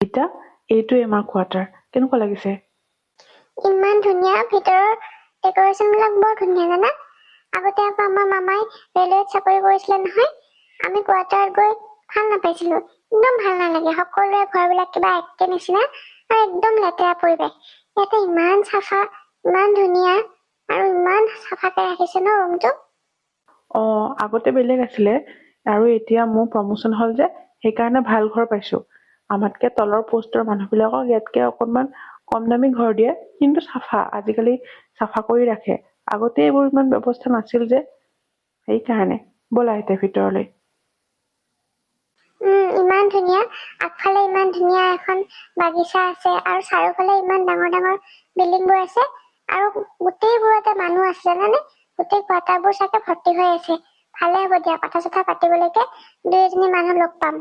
এতিয়া এইটোৱে আমাৰ কোৱাৰ্টাৰ। কেনেকুৱা লাগিছে? ইমান ধুনীয়া, ভিতৰৰ ডেকৰেশ্যন বিলাক বৰ ধুনীয়া জানা। আগতে আকৌ আমাৰ মামাই ৰেলৱেত চাকৰি কৰিছিলে নহয়, আমি কোৱাৰ্টাৰত গৈ ভাল নাপাইছিলো, একদম ভাল নালাগে। সকলোৰে ঘৰবিলাক কিবা একে নিচিনা আৰু একদম লেতেৰা পৰিৱেশ। ইয়াতে ইমান চাফা, ইমান ধুনীয়া আৰু ইমান চাফাকে ৰাখিছে ন ৰুমটো। আগতে বেলেগ আছিলে আৰু এতিয়া মোৰ প্ৰমোচন হ'ল যে সেইকাৰণে ভাল ঘৰ পাইছো। আমাতকে তলৰ পোষ্টৰ মানুহবিলাকক ইয়াতকে অকনমান কম দামী ঘৰ দিয়ে, কিন্তু চাফা। আজিকালি চাফা কৰি ৰাখে। আগতে এইবোৰ ইমান ব্যৱস্থা নাছিল যে, সেইকাৰণে। ব'লা এতিয়া ভিতৰলৈ। ইমান ধুনীয়া। আগফালে ইমান ধুনীয়া এখন বাগিচা আছে আৰু চাৰিওফালে ইমান ডাঙৰ ডাঙৰ বিল্ডিং বোৰ আছে আৰু গোটেইবোৰতে মানুহ আছে জানানে। গোটেই কোৱাৰ্টাৰবোৰ চাগে ভৰ্তি হৈ আছে। ভালে হ'ব দিয়া, কথা চথা পাতিবলৈকে দুই এজনী মানুহ লগ পাম।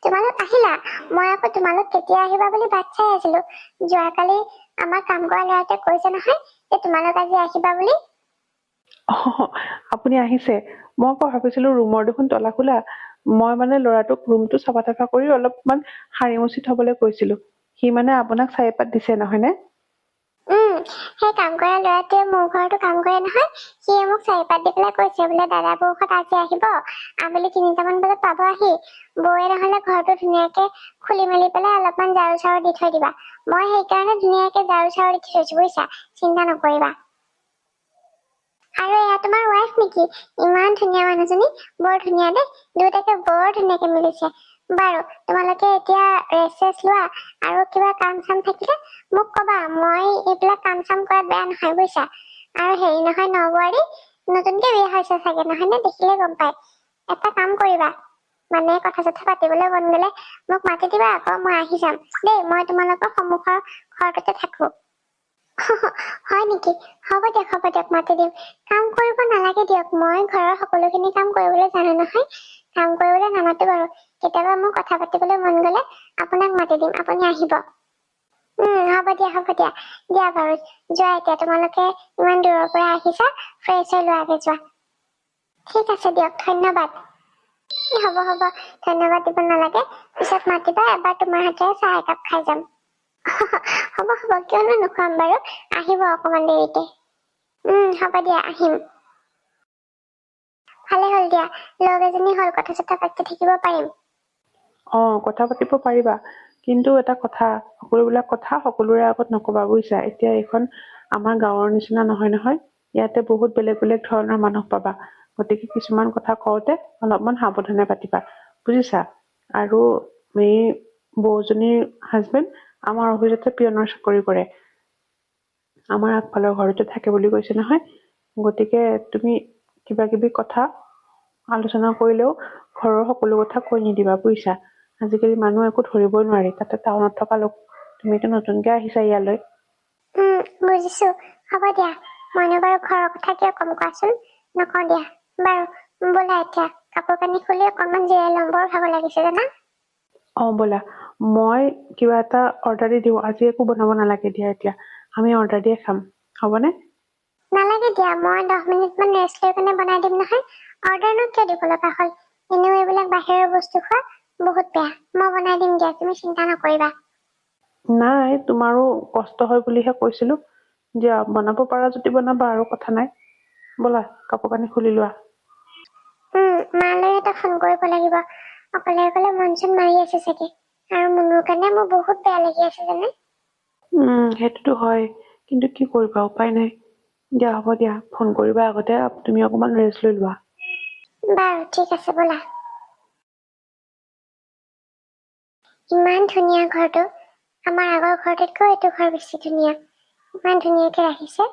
তোমালোক আহিলা? মই আকৌ তোমালোক কেতিয়া আহিবা বুলি বাট চাই আছিলো। যোৱাকালি আমাৰ কাম কৰা ল'ৰাটোৱে কৈছে নহয় যে তোমালোক আজি আহিবা বুলি। আপুনি আহিছে? মই আকৌ ভাবিছিলো ৰুমৰ দেখোন তলা খোলা। মই মানে ল'ৰাটোক ৰুমটো চাফা তাফা কৰি অলপমান সাৰি মুচি থবলৈ কৈছিলো। সি মানে আপোনাক চাৰিপাত দিছে, নহয় নে? সেই কাম কৰা ল'ৰাটোৱে মোৰ ঘৰতো কাম কৰে নহয়, সিয়ে মোক চাৰিপাত দি পেলাই কৈছে বোলে দাদা বৌহঁত আজি আহিব, আবেলি 3টামান বজাত পাব আহি। বৌয়ে নহলে ঘৰটো ধুনীয়াকে খুলি মেলি পেলাই অলপমান ঝাৰু চাৰু দি থৈ দিবা। মই সেইকাৰণে ধুনীয়াকে ঝাৰু চাৰু দি থৈছো বুজিছা, চিন্তা নকৰিবা। আৰু এয়া তোমাৰ ৱাইফ নেকি? ইমান ধুনীয়া মানুহজনী, বৰ ধুনীয়া দেই। দুয়োটাকে বৰ ধুনীয়াকে মিলিছে। বাৰু তোমালোকে এতিয়া ৰেষ্ট লোৱা, আৰু কিবা কাম চাম থাকিলে মোক কবা। মই এইবিলাক কাম চাম কৰাত বেয়া নহয় বুজিছা। আৰু হেৰি নহয়, নবোৱাৰী নতুনকে বিয়া হৈছে চাগে, নহয় নে? দেখিলে গম পায়। এটা কাম কৰিবা, মানে কথা চথা পাতিবলৈ মন গলে মোক মাতি দিবা আকৌ, মই আহি যাম দেই। মই তোমালোকৰ সন্মুখৰ ঘৰটোতে থাকো। হয় নেকি? হ'ব দিয়ক মাতি দিম। কাম কৰিব নালাগে দিয়ক, মই ঘৰৰ সকলোখিনি কাম কৰিবলৈ জানো নহয়। কাম কৰিবলৈ নামাতো বাৰু। কেতিয়াবা মোৰ কথা পাতিবলৈ মন গলে আপোনাক মাতি দিম, আপুনি আহিব। হ'ব দিয়া। দিয়া বাৰু, যোৱা এতিয়া। তোমালোকে ইমান দূৰৰ পৰা আহিছা, ফ্ৰেছ হৈ লোৱাগে, যোৱা। ঠিক আছে দিয়ক, ধন্যবাদ। হ'ব, ধন্যবাদ দিব নালাগে। পিছত মাতিবা, এবাৰ তোমাৰ হাতেৰে চাহ একাপ খাই যাম। হ'ব, কিয়নো নোখুৱাম বাৰু। আহিব অকমান দেৰিকে। হ'ব দিয়া, আহিম। ভালে হ'ল দিয়া, লগ এজনী হ'ল, কথা চথা পাতি থাকিব পাৰিম। কথা পাতিব পাৰিবা, কিন্তু এটা কথা, সকলোবিলাক কথা সকলোৰে আগত নকবা বুজিছা। এতিয়া এইখন আমাৰ গাঁৱৰ নিচিনা নহয়। ইয়াতে বহুত বেলেগ বেলেগ ধৰণৰ মানুহ পাবা। গতিকে কিছুমান কথা কওঁতে অলপমান সাৱধানে পাতিবা, বুজিছা। আৰু এই বৌজনীৰ হাজবেণ্ড আমাৰ অফিচতে পিয়নৰ চাকৰি কৰে। আমাৰ আগফালৰ ঘৰতে থাকে বুলি কৈছে নহয়। গতিকে তুমি কিবা কিবি কথা আলোচনা কৰিলেও ঘৰৰ সকলো কথা কৈ নিদিবা, বুজিছা। আজিকালি মানুহ একো ধৰিবই নোৱাৰি, তাতে টাউনত থকা লোক। তুমিতো নতুনকে আহিছা ইয়ালৈ। বুজিছো। হ'ব দিয়া, মইনো বাৰু ঘৰৰ কথা কিয় কম কোৱাচোন। নকওঁ দিয়া। বাৰু ব'লা এতিয়া কাপোৰ কানি খুলি অকনমান জিৰাই লম, বৰ ভাগৰ লাগিছে জানা। ব'লা। মই কিবা এটা অৰ্ডাৰ দি দিওঁ। আজি একো বনাব নালাগে দিয়া এতিয়া। আমি অৰ্ডাৰ দিয়ে খাম, হ'বনে? নালাগে দিয়া, মই 10 মিনিট মান ৰেষ্ট লৈ পিনে বনাই দিম নহয়। অৰ্ডাৰনো কিয় দিব লগা হ'ল? এনেও এইবিলাক বাহিৰৰ বস্তু খোৱা বহুত বেয়া। মই বনাই দিম দিয়া, তুমি চিন্তা নকৰিবা। নাই, তোমাৰো কষ্ট হয় বুলিহে কৈছিলো। দিয়া, বনাব পাৰা যদি বনাবা, আৰু কথা নাই। ব'লা, কাপোৰ কানি খুলি লোৱা। মালৈ এটা ফোন কৰিব লাগিব। অকলে মন চন মাৰি আছে চাগে। আৰু মনৰ কাৰণে মোৰ বহুত বেয়া লাগি আছে জানে। সেইটোতো হয়, কিন্তু কি কৰিবা, উপায় নাই। দিয়া, হ'ব দিয়া। ফোন কৰিবা আগতে, তুমি অকমান ৰেষ্ট লৈ লোৱা। বাৰু ঠিক আছে, ব'লা। ইমান ধুনীয়া ঘৰটো। আমাৰ আগৰ ঘৰটোতকৈ এইটো ঘৰ বেছি ধুনীয়া। ইমান ধুনীয়াকে ৰাখিছে।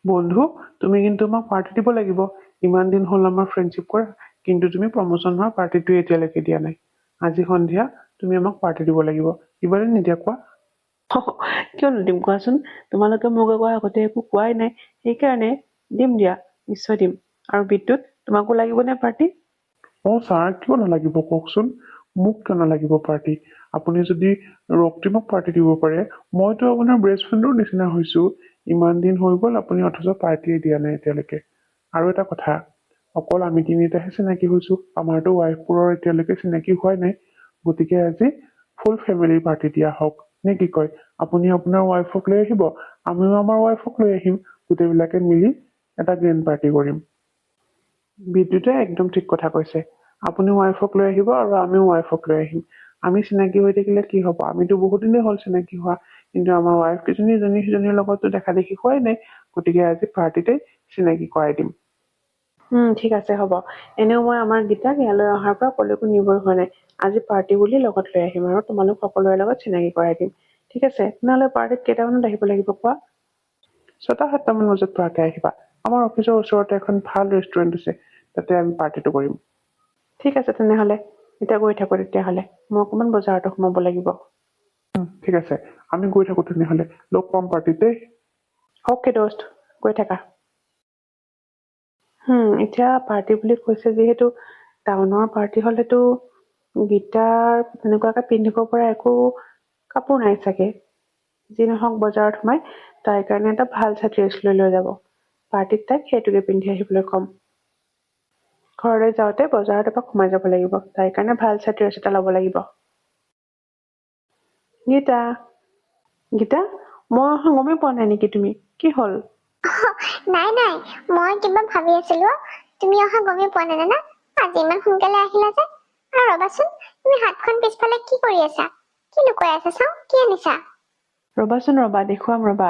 বন্ধু, তুমি কিন্তু আমাক পাৰ্টি দিব লাগিব। ইমান দিন হ'ল আমাৰ ফ্ৰেণ্ডশ্বিপ কৰা, কিন্তু তুমি প্ৰমোচন হোৱা পাৰ্টিটো এতিয়ালৈকে দিয়া নাই। আজি সন্ধিয়া তুমি আমাক পাৰ্টি দিব লাগিব। দিবা নে নিদিয়া কোৱা? কিয় নিদিম কোৱাচোন? তোমালোকে মোক আকৌ আগতে একো কোৱাই নাই, সেইকাৰণে দিম দিয়া, নিশ্চয় দিম। আৰু বিদ্যুৎ, তোমাকো লাগিবনে পাৰ্টি? ছাৰ, কিয় নালাগিব কওকচোন? মোক কিয় নালাগিব পাৰ্টি? আপুনি যদি ৰক্তিমক পাৰ্টি দিব পাৰে, মইতো আপোনাৰ বেষ্ট ফ্ৰেণ্ডৰ নিচিনা হৈছো। ইমান দিন হৈ গ'ল, আপুনি অথচ পাৰ্টিয়ে দিয়া নাই এতিয়ালৈকে। আৰু এটা কথা, অকল আমি তিনিটাহে চিনাকি হৈছো, আমাৰতো ৱাইফবোৰৰ এতিয়ালৈকে চিনাকি হোৱাই নাই। গতিকে আজি ফুল ফেমিলি পাৰ্টি দিয়া হওক নে কি কয়? আপুনি আপোনাৰ ৱাইফক লৈ আহিব, আমিও আমাৰ ৱাইফক লৈ আহিম, গোটেইবিলাকে মিলি এটা গ্ৰেণ্ড পাৰ্টি কৰিম। বিদ্যুতে একদম ঠিক কথা কৈছে। আপুনি ৱাইফক লৈ আহিব আৰু আমিও ৱাইফক লৈ আহিম। আমি চিনাকি হৈ থাকিলে কি হব, আমিতো বহুত দিনেই হ'ল চিনাকি হোৱা, কিন্তু আমাৰ ৱাইফ কেইজনী ইজনী সিজনীৰ লগতো দেখা দেখি হোৱাই নাই। গতিকে আজি পাৰ্টিতে চিনাকি কৰাই দিম। ঠিক আছে হ'ব। এনেও মই আমাৰ গীতাক ইয়ালৈ অহাৰ পৰা কলৈকো নিবই হোৱা নাই। আজি পাৰ্টি বুলি লগত লৈ আহিম আৰু তোমালোক সকলোৰে লগত চিনাকি কৰাই দিম। ঠিক আছে, তেনেহ'লে পাৰ্টিত কেইটামানত আহিব লাগিব কোৱা? 6-7টামান বজাত পোৱাকে আহিবা। আমাৰ অফিচৰ ওচৰতে এখন ভাল ৰেষ্টুৰেণ্ট আছে, তাতে আমি পাৰ্টিটো কৰিম। ঠিক আছে তেনেহ'লে, এতিয়া গৈ থাকো তেতিয়াহ'লে। মই অকণমান বজাৰতো সোমাব লাগিব। ঠিক আছে, আমি গৈ থাকো তেনেহ'লে। লগ পাম পাৰ্টিতে। অ'কে দোস্ত, গৈ থাকা। এতিয়া পাৰ্টি বুলি কৈছে যিহেতু, টাউনৰ পাৰ্টি হ'লেতো গীতাৰ তেনেকুৱাকে পিন্ধিব পৰা একো কাপোৰ নাই চাগে। যি নহওক বজাৰত সোমাই তাইৰ কাৰণে এটা ভাল চাই ড্ৰেছ লৈ যাব। পাৰ্টিত তাইক সেইটোকে পিন্ধি আহিবলৈ ক'ম। ঘৰলৈ যাওঁতে বজাৰত এপাক সোমাই যাব লাগিব, তাইৰ কাৰণে ভাল চাই ড্ৰেছ এটা ল'ব লাগিব। গীতা, গীতা, মই অহা গমেই পোৱা নাই নেকি তুমি? কি হ'ল? নাই নাই, মই কিবা ভাবি আছিলো। তুমি অহা গমেই পোৱা নাই না? আজি ইমান সোনকালে আহিলা যে? আৰু ৰবাচোন, তুমি হাতখন পিছফালে কি কৰি আছা? কি লুকুৱাই আছা? চাওঁ, কি আনিছা? ৰবাচোন ৰবা, দেখুৱাম ৰবা।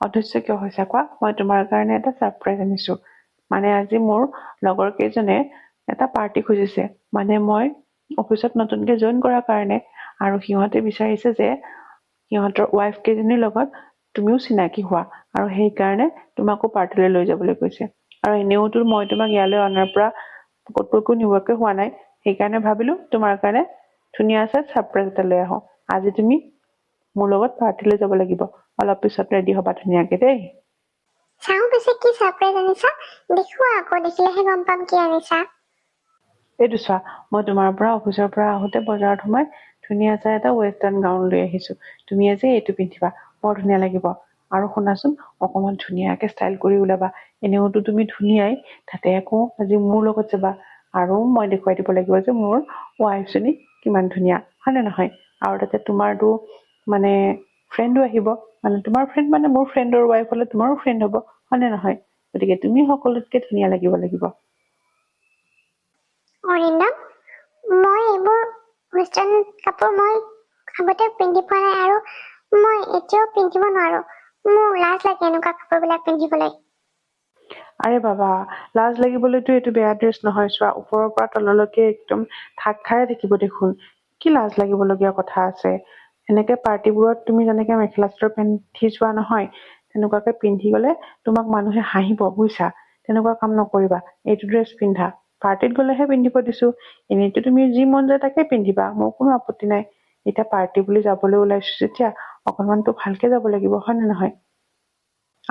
অধৈৰ্য কিয় হৈছা কোৱা? মই তোমাৰ কাৰণে এটা ছাৰপ্ৰাইজ আনিছো। মানে আজি মোৰ লগৰ কেইজনে এটা পাৰ্টি খুজিছে। মানে মই অফিচত নতুনকে জইন কৰাৰ কাৰণে, আৰু সিহঁতে বিচাৰিছে যে সিহঁতৰ ৱাইফ কেইজনীৰ লগত তুমিও চিনাকি হোৱা, আৰু সেইকাৰণে তোমাকো পাৰ্টিলৈ লৈ যাবলৈ কৈছে। আৰু এনেওতো মই তোমাক ইয়ালৈ অনাৰ পৰা ক'তোকো নিবকে হোৱা নাই, সেইকাৰণে ভাবিলো তোমাৰ কাৰণে ধুনীয়া চাই ছাৰপ্ৰাইজ এটা লৈ আহো। আজি তুমি মোৰ লগত পাৰ্টিলৈ যাব লাগিব। অলপ পিছত ৰেডি হবা ধুনীয়াকে দেই। চাওঁ পিছে কি ছাৰপ্ৰাইজ আনিছা? দেখুওৱা আকৌ, দেখিলেহে গম পাম কি আনিছা। এইটো চোৱা, মই তোমাৰ পৰা অফিচৰ পৰা আহোতে বজাৰত সোমাই ধুনীয়া চাই এটা ৱেষ্টাৰ্ণ গাউন লৈ আহিছো। তুমি আজি এইটো পিন্ধিবা, বৰ ধুনীয়া লাগিব। আৰু শুনাচোন, অকমান ধুনীয়াকে ষ্টাইল কৰি ওলাবা। এনেওতো তুমি ধুনীয়াই, তাতে আকৌ আজি মোৰ লগত যাবা। আৰু মই দেখুৱাই দিব লাগিব যে মোৰ ৱাইফজনী কিমান ধুনীয়া, হয় নে নহয়? আৰু তাতে তোমাৰতো মানে ফ্ৰেণ্ডো আহিব। মানে তোমাৰ ফ্ৰেণ্ড মানে মোৰ ফ্ৰেণ্ডৰ ৱাইফ হলে তোমাৰো ফ্ৰেণ্ড হ'ব, হয় নে নহয়? গতিকে তুমি সকলোতকে ধুনীয়া লাগিব লাগিব। অৰিন্দম, মই এইবোৰ ৱেষ্টাৰ্ণ কাপোৰ মই আগতে পিন্ধি পোৱা নাই, আৰু মই এতিয়াও পিন্ধিব নোৱাৰো। মোৰ লাজ লাগে এনেকুৱা কাপোৰবিলাক পিন্ধিবলৈ। আৰে বাবা, লাজ লাগিবলৈতো এইটো বেয়া ড্ৰেছ নহয়। চোৱা, ওপৰৰ পৰা তললৈকে একদম ঢাক খাই থাকিব দেখোন। কি লাজ লাগিবলগীয়া কথা আছে? এনেকে পাৰ্টিবোৰত তুমি যেনেকে মেখেলা চাদৰ পিন্ধি যোৱা নহয়, তেনেকুৱাকে পিন্ধি গলে তোমাক মানুহে হাঁহিব, বুজিছা? তেনেকুৱা কাম নকৰিবা। এইটো ড্ৰেছ পিন্ধা, পাৰ্টিত গলেহে পিন্ধিব দিছো। এনেইতো তুমি যি মন যায় তাকে পিন্ধিবা, মোৰ কোনো আপত্তি নাই। এতিয়া পাৰ্টি বুলি যাবলৈ ওলাইছো যেতিয়া অকনমানতো ভালকে যাব লাগিব, হয় নে নহয়?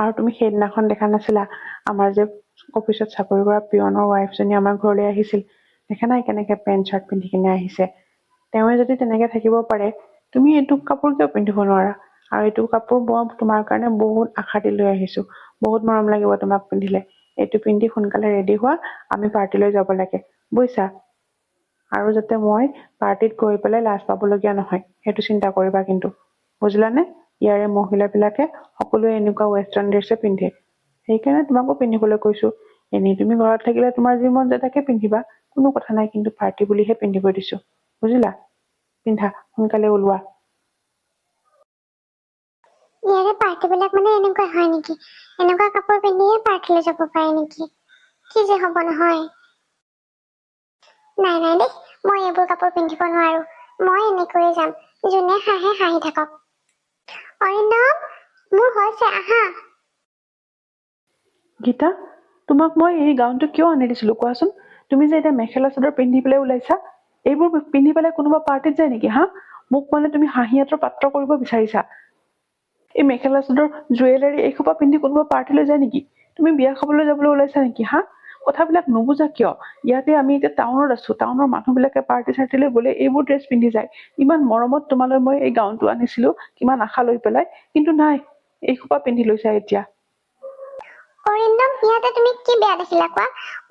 আৰু তুমি সেইদিনাখন দেখা নাছিলা, আমাৰ যে অফিচত চাকৰি কৰা পিয়নৰ ৱাইফজনী আমাৰ ঘৰলৈ আহিছিল? দেখা নাই কেনেকে পেন্ট চাৰ্ট পিন্ধি কিনে আহিছে? তেওঁৱে যদি তেনেকে থাকিব পাৰে, তুমি এইটো কাপোৰ কিয় পিন্ধিব নোৱাৰা? আৰু এইটো কাপোৰ মই তোমাৰ কাৰণে বহুত আশা দি লৈ আহিছো। বহুত মৰম লাগিব তোমাক পিন্ধিলে। এইটো পিন্ধি সোনকালে ৰেডি হোৱা, আমি পাৰ্টিলৈ যাব লাগে, বুজিছা? আৰু যাতে মই পাৰ্টিত গৈ পেলাই লাজ পাবলগীয়া নহয়, সেইটো চিন্তা কৰিবা কিন্তু। বুজিলানে? ইয়াৰে মহিলাবিলাকে সকলোৱে এনেকুৱা ৱেষ্টাৰ্ণ ড্ৰেছে পিন্ধে। সেইকাৰণে তোমাকো পিন্ধিবলৈ কৈছো। এনেই তুমি ঘৰত থাকিলে তোমাৰ যি মন যায় তাকে পিন্ধিবা, কোনো কথা নাই। কিন্তু পাৰ্টি বুলিহে পিন্ধিব দিছো, বুজিলা? পিন্ধা, সোনকালে ওলোৱা। ইয়াৰে পাৰ্টিবিলাক মানে এনেকুৱা হয় নেকি? এনেকুৱা কাপোৰ পিন্ধিয়ে পাৰ্টিলৈ যাব পাৰে নেকি? কি যে হব নহয়। নাই নাই দেই, মই এইবোৰ কাপোৰ পিন্ধিব নোৱাৰো। মই এনেকৈয়ে যাম, যোনে হাঁহে হাঁহি থাকক। অৰিন্দম, মোৰ হৈছে, আহা। গীতা, তোমাক মই এই গাউনটো কিয় আনি দিছিলো কোৱাচোন? তুমি যে এতিয়া মেখেলা চাদৰ পিন্ধি পেলাই ওলাইছা, এইবোৰ পিন্ধি পেলাই কোনোবা পাৰ্টিত যায় নেকি হা? মোক মানে তুমি হাঁহিয়াতৰ পাত্ৰ কৰিব বিচাৰিছা? এই মেখেলা চাদৰ, জুৱেলাৰী এইসোপা পিন্ধি কোনোবা পাৰ্টিলৈ যায় নেকি? তুমি বিয়া খাবলৈ যাবলৈ ওলাইছা নেকি হা? কথাবিলাক নুবুজা কিয়? ইয়াতে আমি এতিয়া টাউনত আছো, টাউনৰ মানুহ বিলাকে পাৰ্টি চাৰ্টিলৈ গলে এইবোৰ ড্ৰেছ পিন্ধি যায়। ইমান মৰমত তোমালৈ মই এই গাউনটো আনিছিলো, কিমান আশা লৈ পেলাই, কিন্তু নাই, এইসোপা পিন্ধি লৈছা এতিয়া। অৰিন্দম, ইয়াতে তুমি কি বেয়া দেখিলা কোৱা?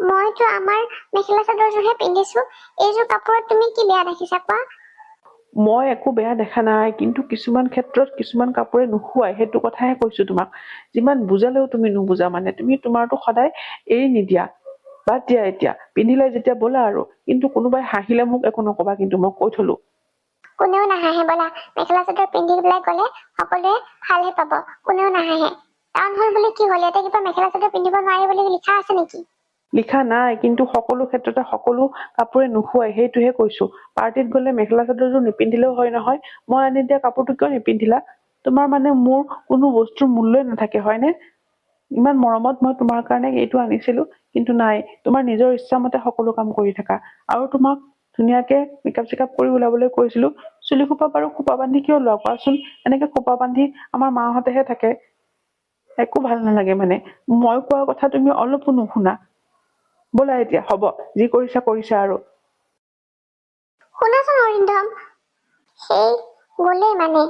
মইতো আমাৰ মেখেলা চাদৰযোৰহে পিন্ধিছো, এইযোৰ কাপোৰত তুমি কি বেয়া দেখিছা কোৱা? মই একো বেয়া দেখা নাই, কিন্তু কিছুমান ক্ষেত্ৰত কিছুমান কাপোৰে নোখোৱাই, সেইটো কথাহে কৈছো তোমাক। যিমান বুজালেও তুমি নুবুজা, মানে তুমি তোমাৰতো সদায় এৰি নিদিয়া। বাদ দিয়া, এতিয়া পিন্ধিলে যেতিয়া ব'লা আৰু। কিন্তু কোনোবাই হাঁহিলে মোক একো নকবা, কিন্তু মই কৈ থলো। কোনেও নাহাঁহে ব'লা, মেখেলা চাদৰ পিন্ধি পেলাই গ'লে সকলোৱে ভালহে পাব, কোনেও নাহাঁহে। টাউন হল বুলি কি হ'ল, ইয়াতে কিবা মেখেলা চাদৰ পিন্ধিব নোৱাৰি বুলি লিখা আছে নেকি? লিখা নাই, কিন্তু সকলো ক্ষেত্ৰতে সকলো কাপোৰে নোখোৱাই, সেইটোহে কৈছো। পাৰ্টিত গ'লে মেখেলা চাদৰযোৰ নিপিন্ধিলেও হয় নহয়। মই আনি দিয়া কাপোৰটো কিয় নিপিন্ধিলা? তোমাৰ মানে মোৰ কোনো বস্তুৰ মূল্যই নাথাকে, হয়নে? ইমান মৰমত মই তোমাৰ কাৰণে এইটো আনিছিলো, কিন্তু নাই, তোমাৰ নিজৰ ইচ্ছামতে সকলো কাম কৰি থাকা। আৰু তোমাক ধুনীয়াকে মেকআপ চেকআপ কৰি ওলাবলৈ কৈছিলো, চুলি খোপা বাৰু খোপা বান্ধি কিয় লোৱা কোৱাচোন? এনেকে খোপা বান্ধি আমাৰ মাহঁতেহে থাকে। একো ভাল নালাগে মানে। মই কোৱা কথা তুমি অলপো নুশুনা। ব'লা এতিয়া, হ'ব, যি কৰিছা কৰিছা আৰু। শুনাচোন অৰিন্দম, সেই গ'লেই মানে।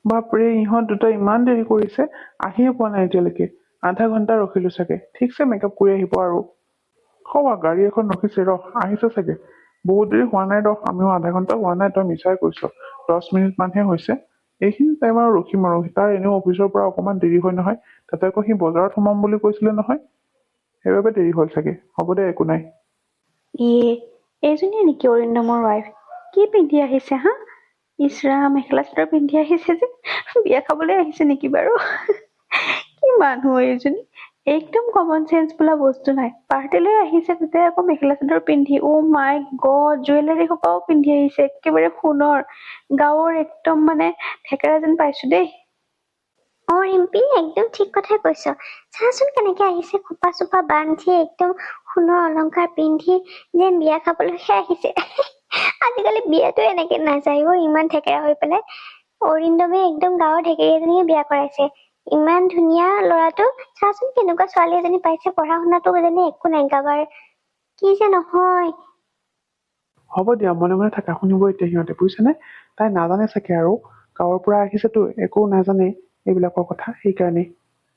বাপৰে, ইহঁত দুটা ইমান দেৰি কৰিছে, আহিয়ে পোৱা নাই এতিয়ালৈকে। আধা ঘন্টা ৰখিলো চাগে, ঠিকছে মেকআপ কৰি আহিব আৰু। কবা গাড়ী এখন ৰখিছে, ৰহ আহিছে চাগে। বহুত দেৰি হোৱা নাই, ৰহ আমিও আধা ঘন্টা হোৱা নাই, তই মিছাই কৈছ। 10 মিনিট মানহে হৈছে। এইখিনি টাইম আৰু ৰখিম আৰু। তাৰ এনেও অফিচৰ পৰা অকমান দেৰি হয় নহয়, তাতে আকৌ সি বজাৰত সোমাম বুলি কৈছিলে নহয়, সেইবাবে দেৰি হ'ল চাগে। হ'ব দে, একো নাই। ইয়ে, এইজনীয়ে নেকি অৰিন্দমৰ ৱাইফ? কি পিন্ধি আহিছে হা? ইচৰাম, মেখেলা চাদৰ পিন্ধি আহিছে যে, বিয়া খাবলৈ আহিছে নেকি বাৰু? কি মানুহ এইজনী, একদম কমন চেঞ্চ বোলা বস্তু নাই। পাৰ্টিলৈ আহিছে, তাতে আকৌ মেখেলা চাদৰ পিন্ধি। অ' মাই গড, জুৱেলাৰী সোপাও পিন্ধি আহিছে, একেবাৰে সোণৰ। গাঁৱৰ একদম মানে থেকেৰা যেন পাইছো দেই। ৰিম্পী, একদম ঠিক কথাই কৈছ। চাচোন কেনেকে আহিছে, খোপা চোপা বান্ধি, একদম সোণৰ অলংকাৰ পিন্ধি, যেন বিয়া খাবলৈহে আহিছে। আজিকালি বিয়াতো এনেকে নাযায় অ, ইমান থেকেৰা হৈ পেলাই। অৰিন্দমে একদম গাঁৱৰ ঢেকেৰী এজনীয়ে বিয়া কৰাইছে। ইমান ধুনীয়া ল'ৰাটো, চাচোন কেনেকুৱা ছোৱালী এজনী পাইছে, পঢ়া শুনাটো যেনে একো নাই, গাবাৰ কি যে নহয়। হ'ব দিয়া, মনে মনে থাকা, শুনিব এতিয়া সিহঁতে, বুজিছানে? তাই নাজানে চাগে আৰু, গাঁৱৰ পৰা আহিছেতো, একো নাজানে এইবিলাকৰ কথা, সেইকাৰণে।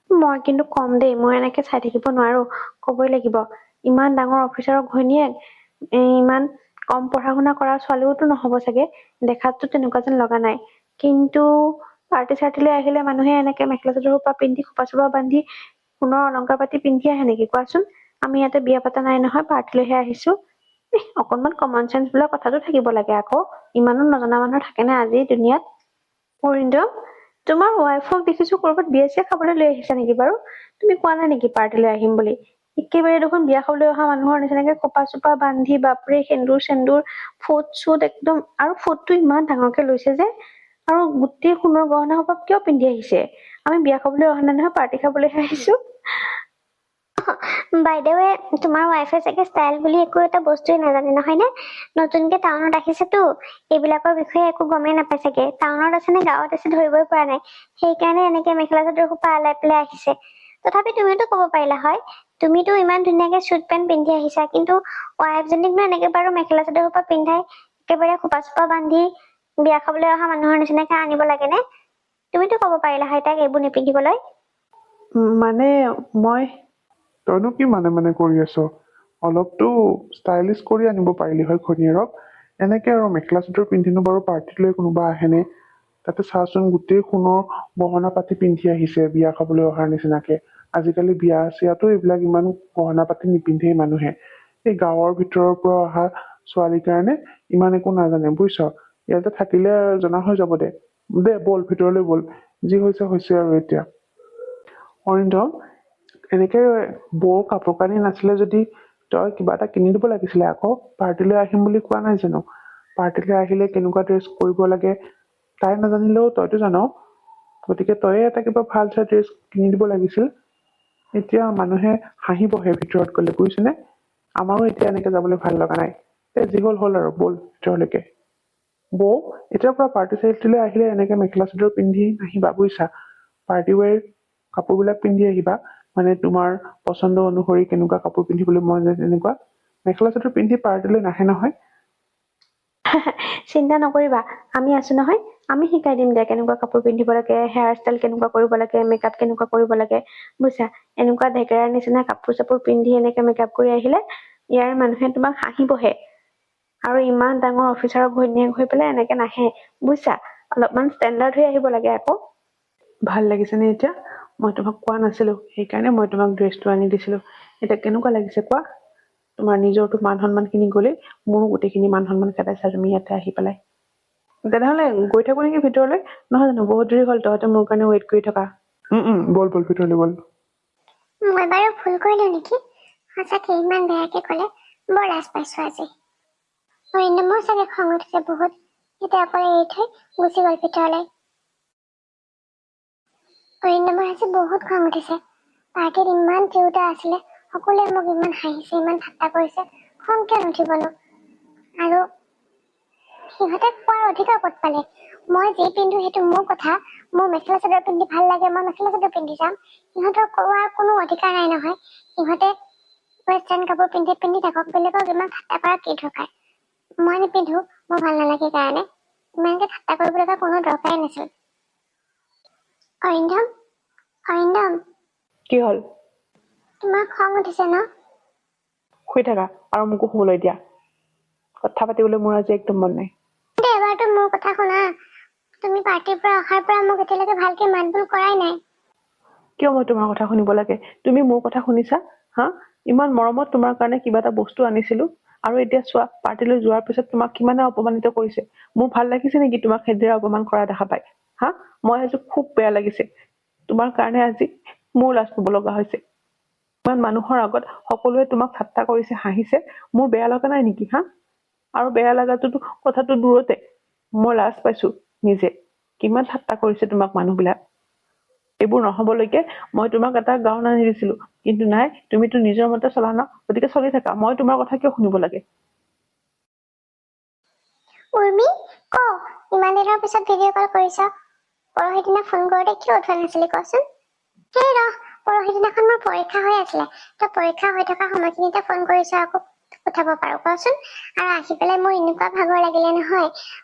মই কিন্তু কম দেই, মই এনেকে চাই থাকিব নোৱাৰো, কবই লাগিব। ইমান ডাঙৰ অফিচাৰৰ ঘৈণীয়েক, ইমান কম পঢ়া শুনা কৰা ছোৱালীওতো নহব চাগে। দেখাততো তেনেকুৱা যেন লগা নাই। কিন্তু পাৰ্টি চাৰ্টিলৈ আহিলে মানুহে এনেকে মেখেলা চাদৰ সোপা পিন্ধি, খোপা চোপা বান্ধি, সোণৰ অলংকাৰ পাতি পিন্ধি আহে নেকি কোৱাচোন? আমি ইয়াতে বিয়া পতা নাই নহয়, পাৰ্টিলৈহে আহিছো। অকনমান কমন চেঞ্চ বোলা কথাটো থাকিব লাগে আকৌ। ইমানো নজনা মানুহ থাকে নে আজিৰ দুনিয়াত? অৰিন্দম, তোমাৰ ৱাইফক দেখিছো কৰবাত বিয়া চিয়া খাবলৈ লৈ আহিছা নেকি বাৰু? তুমি কোৱা নাই নেকি পাৰ্টিলৈ আহিম বুলি? একেবাৰে দেখোন বিয়া খাবলৈ অহা মানুহৰ নিচিনাকে খোপা চোপা বান্ধি, বাপৰে, সেন্দুৰ চেন্দুৰ, ফুট চুট একদম, আৰু ফুটটো ইমান ডাঙৰকে লৈছে যে, আৰু গোটেই সোণৰ গহনা সোপা কিয় পিন্ধি আহিছে? আমি বিয়া খাবলৈ অহা নাই নহয়, পাৰ্টি খাবলৈহে আহিছো। বাইদেৱে, তোমাৰ ৱাইফে চাগে ষ্টাইল বুলি একো এটা বস্তুৱে নাজানে নহয় নে? নতুনকে টাউনত আহিছেতো, এইবিলাকৰ বিষয়ে একো গমেই নাপাই চাগে। টাউনত আছে নে গাঁৱত আছে ধৰিবই পৰা নাই, সেইকাৰণে এনেকে মেখেলা চাদৰ সোপা আলাই পেলাই আহিছে। তথাপি তুমিতো কব পাৰিলা হয়, তুমিতো ইমান ধুনীয়াকে চুট পেণ্ট পিন্ধি আহিছা, কিন্তু ৱাইফজনীকনো এনেকে বাৰু মেখেলা চাদৰ সোপা পিন্ধাই একেবাৰে খোপা চোপা বান্ধি বিয়া খাবলৈ অহা মানুহৰ নিচিনাকে আনিব লাগে নে? তুমিতো কব পাৰিলা হয় তাইক এইবোৰ নিপিন্ধিবলৈ। মানে মই তইনো কি মানে কৰি আছ? অলপতো ষ্টাইলিছ কৰি আনিব পাৰিলি হয় ঘৈণীয়েৰক। এনেকে আৰু মেখেলা চাদৰ পিন্ধিনো বাৰু পাৰ্টিলৈ কোনোবা আহেনে? তাতে চাচোন, গোটেই সোণৰ গহনা পাতি পিন্ধি আহিছে বিয়া খাবলৈ অহাৰ নিচিনাকে। আজিকালি বিয়া চিয়াতো এইবিলাক ইমান গহনা পাতি নিপিন্ধেই মানুহে। এই গাঁৱৰ ভিতৰৰ পৰা অহা ছোৱালীৰ কাৰণে ইমান একো নাজানে, বুজিছ? ইয়াতে থাকিলে জনা হৈ যাব দে। দে বল, ভিতৰলৈ বল, যি হৈছে হৈছে আৰু এতিয়া। অৰিন্দম, এনেকে বৌ কাপোৰ কানি নাছিলে যদি তই কিবা এটা কিনি দিব লাগিছিলে আকৌ। পাৰ্টিলৈ আহিম বুলি কোৱা নাই জানো? পাৰ্টিলৈ আহিলে কেনেকুৱা ড্ৰেছ কৰিব লাগে তাই নাজানিলেও তইতো জান, গতিকে তয়ে এটা কিবা ভাল চাই ড্ৰেছ কিনি দিব লাগিছিল। এতিয়া মানুহে হাঁহিবহে ভিতৰত গলে, বুজিছনে? আমাৰো এতিয়া এনেকে যাবলৈ ভাল লগা নাই। যি হল হ'ল আৰু, বল ভিতৰলৈকে। বৌ, এতিয়াৰ পৰা পাৰ্টি চাৰ্টিলৈ আহিলে এনেকে মেখেলা চাদৰ পিন্ধি নাহিবা, বুজিছা? পাৰ্টি ৱেৰ কাপোৰবিলাক পিন্ধি আহিবা, মানে তোমাৰ পচন্দ অনুসৰি কেনেকুৱা কাপোৰ পিন্ধিবলৈ মন যায় তেনেকুৱা। মেখেলা চাদৰ পিন্ধি পাৰ্টিলৈ নাহে নহয়। চিন্তা নকৰিবা, আমি আছো নহয়। আমি শিকাই দিম দে কেনেকুৱা কাপোৰ পিন্ধিব লাগে, হেয়াৰ ষ্টাইল কেনেকুৱা কৰিব লাগে, মেকআপ কেনেকুৱা কৰিব লাগে। বুজিছা, এনেকুৱা ঢেকেৰাৰ নিচিনা কাপোৰ চাপোৰ পিন্ধি এনেকে মেকআপ কৰি আহিলে ইয়াৰ মানুহে তোমাক হাঁহিবহে। আৰু ইমান ডাঙৰ অফিচাৰৰ ঘৈণীয়েক হৈ পেলাই এনেকে নাহে। বুজিছা, অলপমান ষ্টেণ্ডাৰ্ড হৈ আহিব লাগে আকৌ। ভাল লাগিছেনে এতিয়া? মই তোমাক কোৱা নাছিলো, সেইকাৰণে মই তোমাক ড্ৰেছটো আনি দিছিলো। এতিয়া কেনেকুৱা লাগিছে কোৱা? তোমাৰ নিজৰটো মান সন্মান খিনি গ'লেই, মোৰো গোটেইখিনি মান সন্মান খেদাইছা তুমি ইয়াতে আহি পেলাই। তেনেহলে গৈ থাকো নেকি ভিতৰলৈ? নহয় জানো বহুত দেৰি হ'ল, তহঁতে মোৰ কাৰণে ৱেইট কৰি থকা। বল বল ভিতৰলৈ বল। মই বাৰু ভুল কৰিলো নেকি? সঁচাকে ইমান বেয়াকে ক'লে বৰ লাজ পাইছো আজি। অৰিন্দমৰ চাগে খং উঠিছে বহুত, এতিয়া অকলে এৰি থৈ গুচি গ'ল ভিতৰলৈ। অৰিন্দমৰ আজি বহুত খং উঠিছে। পাৰ্টিত ইমান তিৰোতা আছিলে, সকলোৱে মোক ইমান হাঁহিছে, ইমান ঠাট্টা কৰিছে, খং কিয় নুঠিবনো? আৰু সিহঁতে কোৱাৰ অধিকাৰ ক'ত পালে? মই যি পিন্ধো সেইটো মোৰ কথা। মোৰ মেখেলা চাদৰ পিন্ধি ভাল লাগে, মই মেখেলা চাদৰ পিন্ধি যাম। সিহঁতৰ কোৱাৰ কোনো অধিকাৰ নাই নহয়। সিহঁতে ৱেষ্টাৰ্ণ কাপোৰ পিন্ধি থাকক, বেলেগক ইমান ঠাট্টা কৰা কি দৰকাৰ? মই নিপিন্ধো, মোৰ ভাল নালাগে কাৰণে। ইমানকে ঠাট্টা কৰিবলৈ কোনো দৰকাৰেই নাছিল। অৰিন্দম, অৰিন্দম, কি হ'ল? তোমাৰ খং উঠিছে ন? শুই থাকা আৰু মোকো শুবলৈ দিয়া। কথা পাতিবলৈ মোৰ আজি একদম মন নাই। এবাৰতো মোৰ কথা শুনা। তুমি পাৰ্টিৰ পৰা অহাৰ পৰা মোক এতিয়ালৈকে ভালকে মাত বোল কৰাই নাই। কিয় মই তোমাৰ কথা শুনিব লাগে? তুমি মোৰ কথা শুনিছা? হা, ইমান মৰমত তোমাৰ কাৰণে কিবা এটা বস্তু আনিছিলো, আৰু এতিয়া চোৱা পাৰ্টিলৈ যোৱাৰ পিছত তোমাক কিমানে অপমানিত কৰিছে। মোৰ ভাল লাগিছে নেকি তোমাক সেইদৰে অপমান কৰা দেখা পাই? হা, মই আজি খুব বেয়া লাগিছে। তোমাৰ কাৰণে আজি মোৰ লাজ পাব লগা হৈছে। ইমান মানুহৰ আগত সকলোৱে তোমাক ঠাট্টা কৰিছে, হাঁহিছে, মোৰ বেয়া লগা নাই নেকি? হা, আৰু বেয়া লগাটোতো কথাটো দূৰতে, মই লাজ পাইছো নিজে। কিমান ঠাট্টা কৰিছে তোমাক মানুহবিলাক। এইবোৰ নহবলৈকে মই তোমাক এটা গাউন আনি দিছিলো, কিন্তু নাই, তুমিতো নিজৰ মতে চলা ন, গতিকে চলি থাকা। মই তোমাৰ কথা কিয় শুনিব লাগে? উৰ্মি, ক ইমান দিনৰ পিছত ভিডিঅ' কল কৰিছ? পৰহি দিনা ফোন কৰোতে কিয় উঠোৱা নাছিলি কচোন? সেই ৰহ, পৰহি দিনাখন মোৰ পৰীক্ষা হৈ আছিলে। তই পৰীক্ষা হৈ থকা সময়খিনিতে ফোন কৰিছ, আকৌ উঠাব পাৰো কচোন? আৰু আহি পেলাই মোৰ এনেকুৱা ভাগৰ লাগিলে নহয়,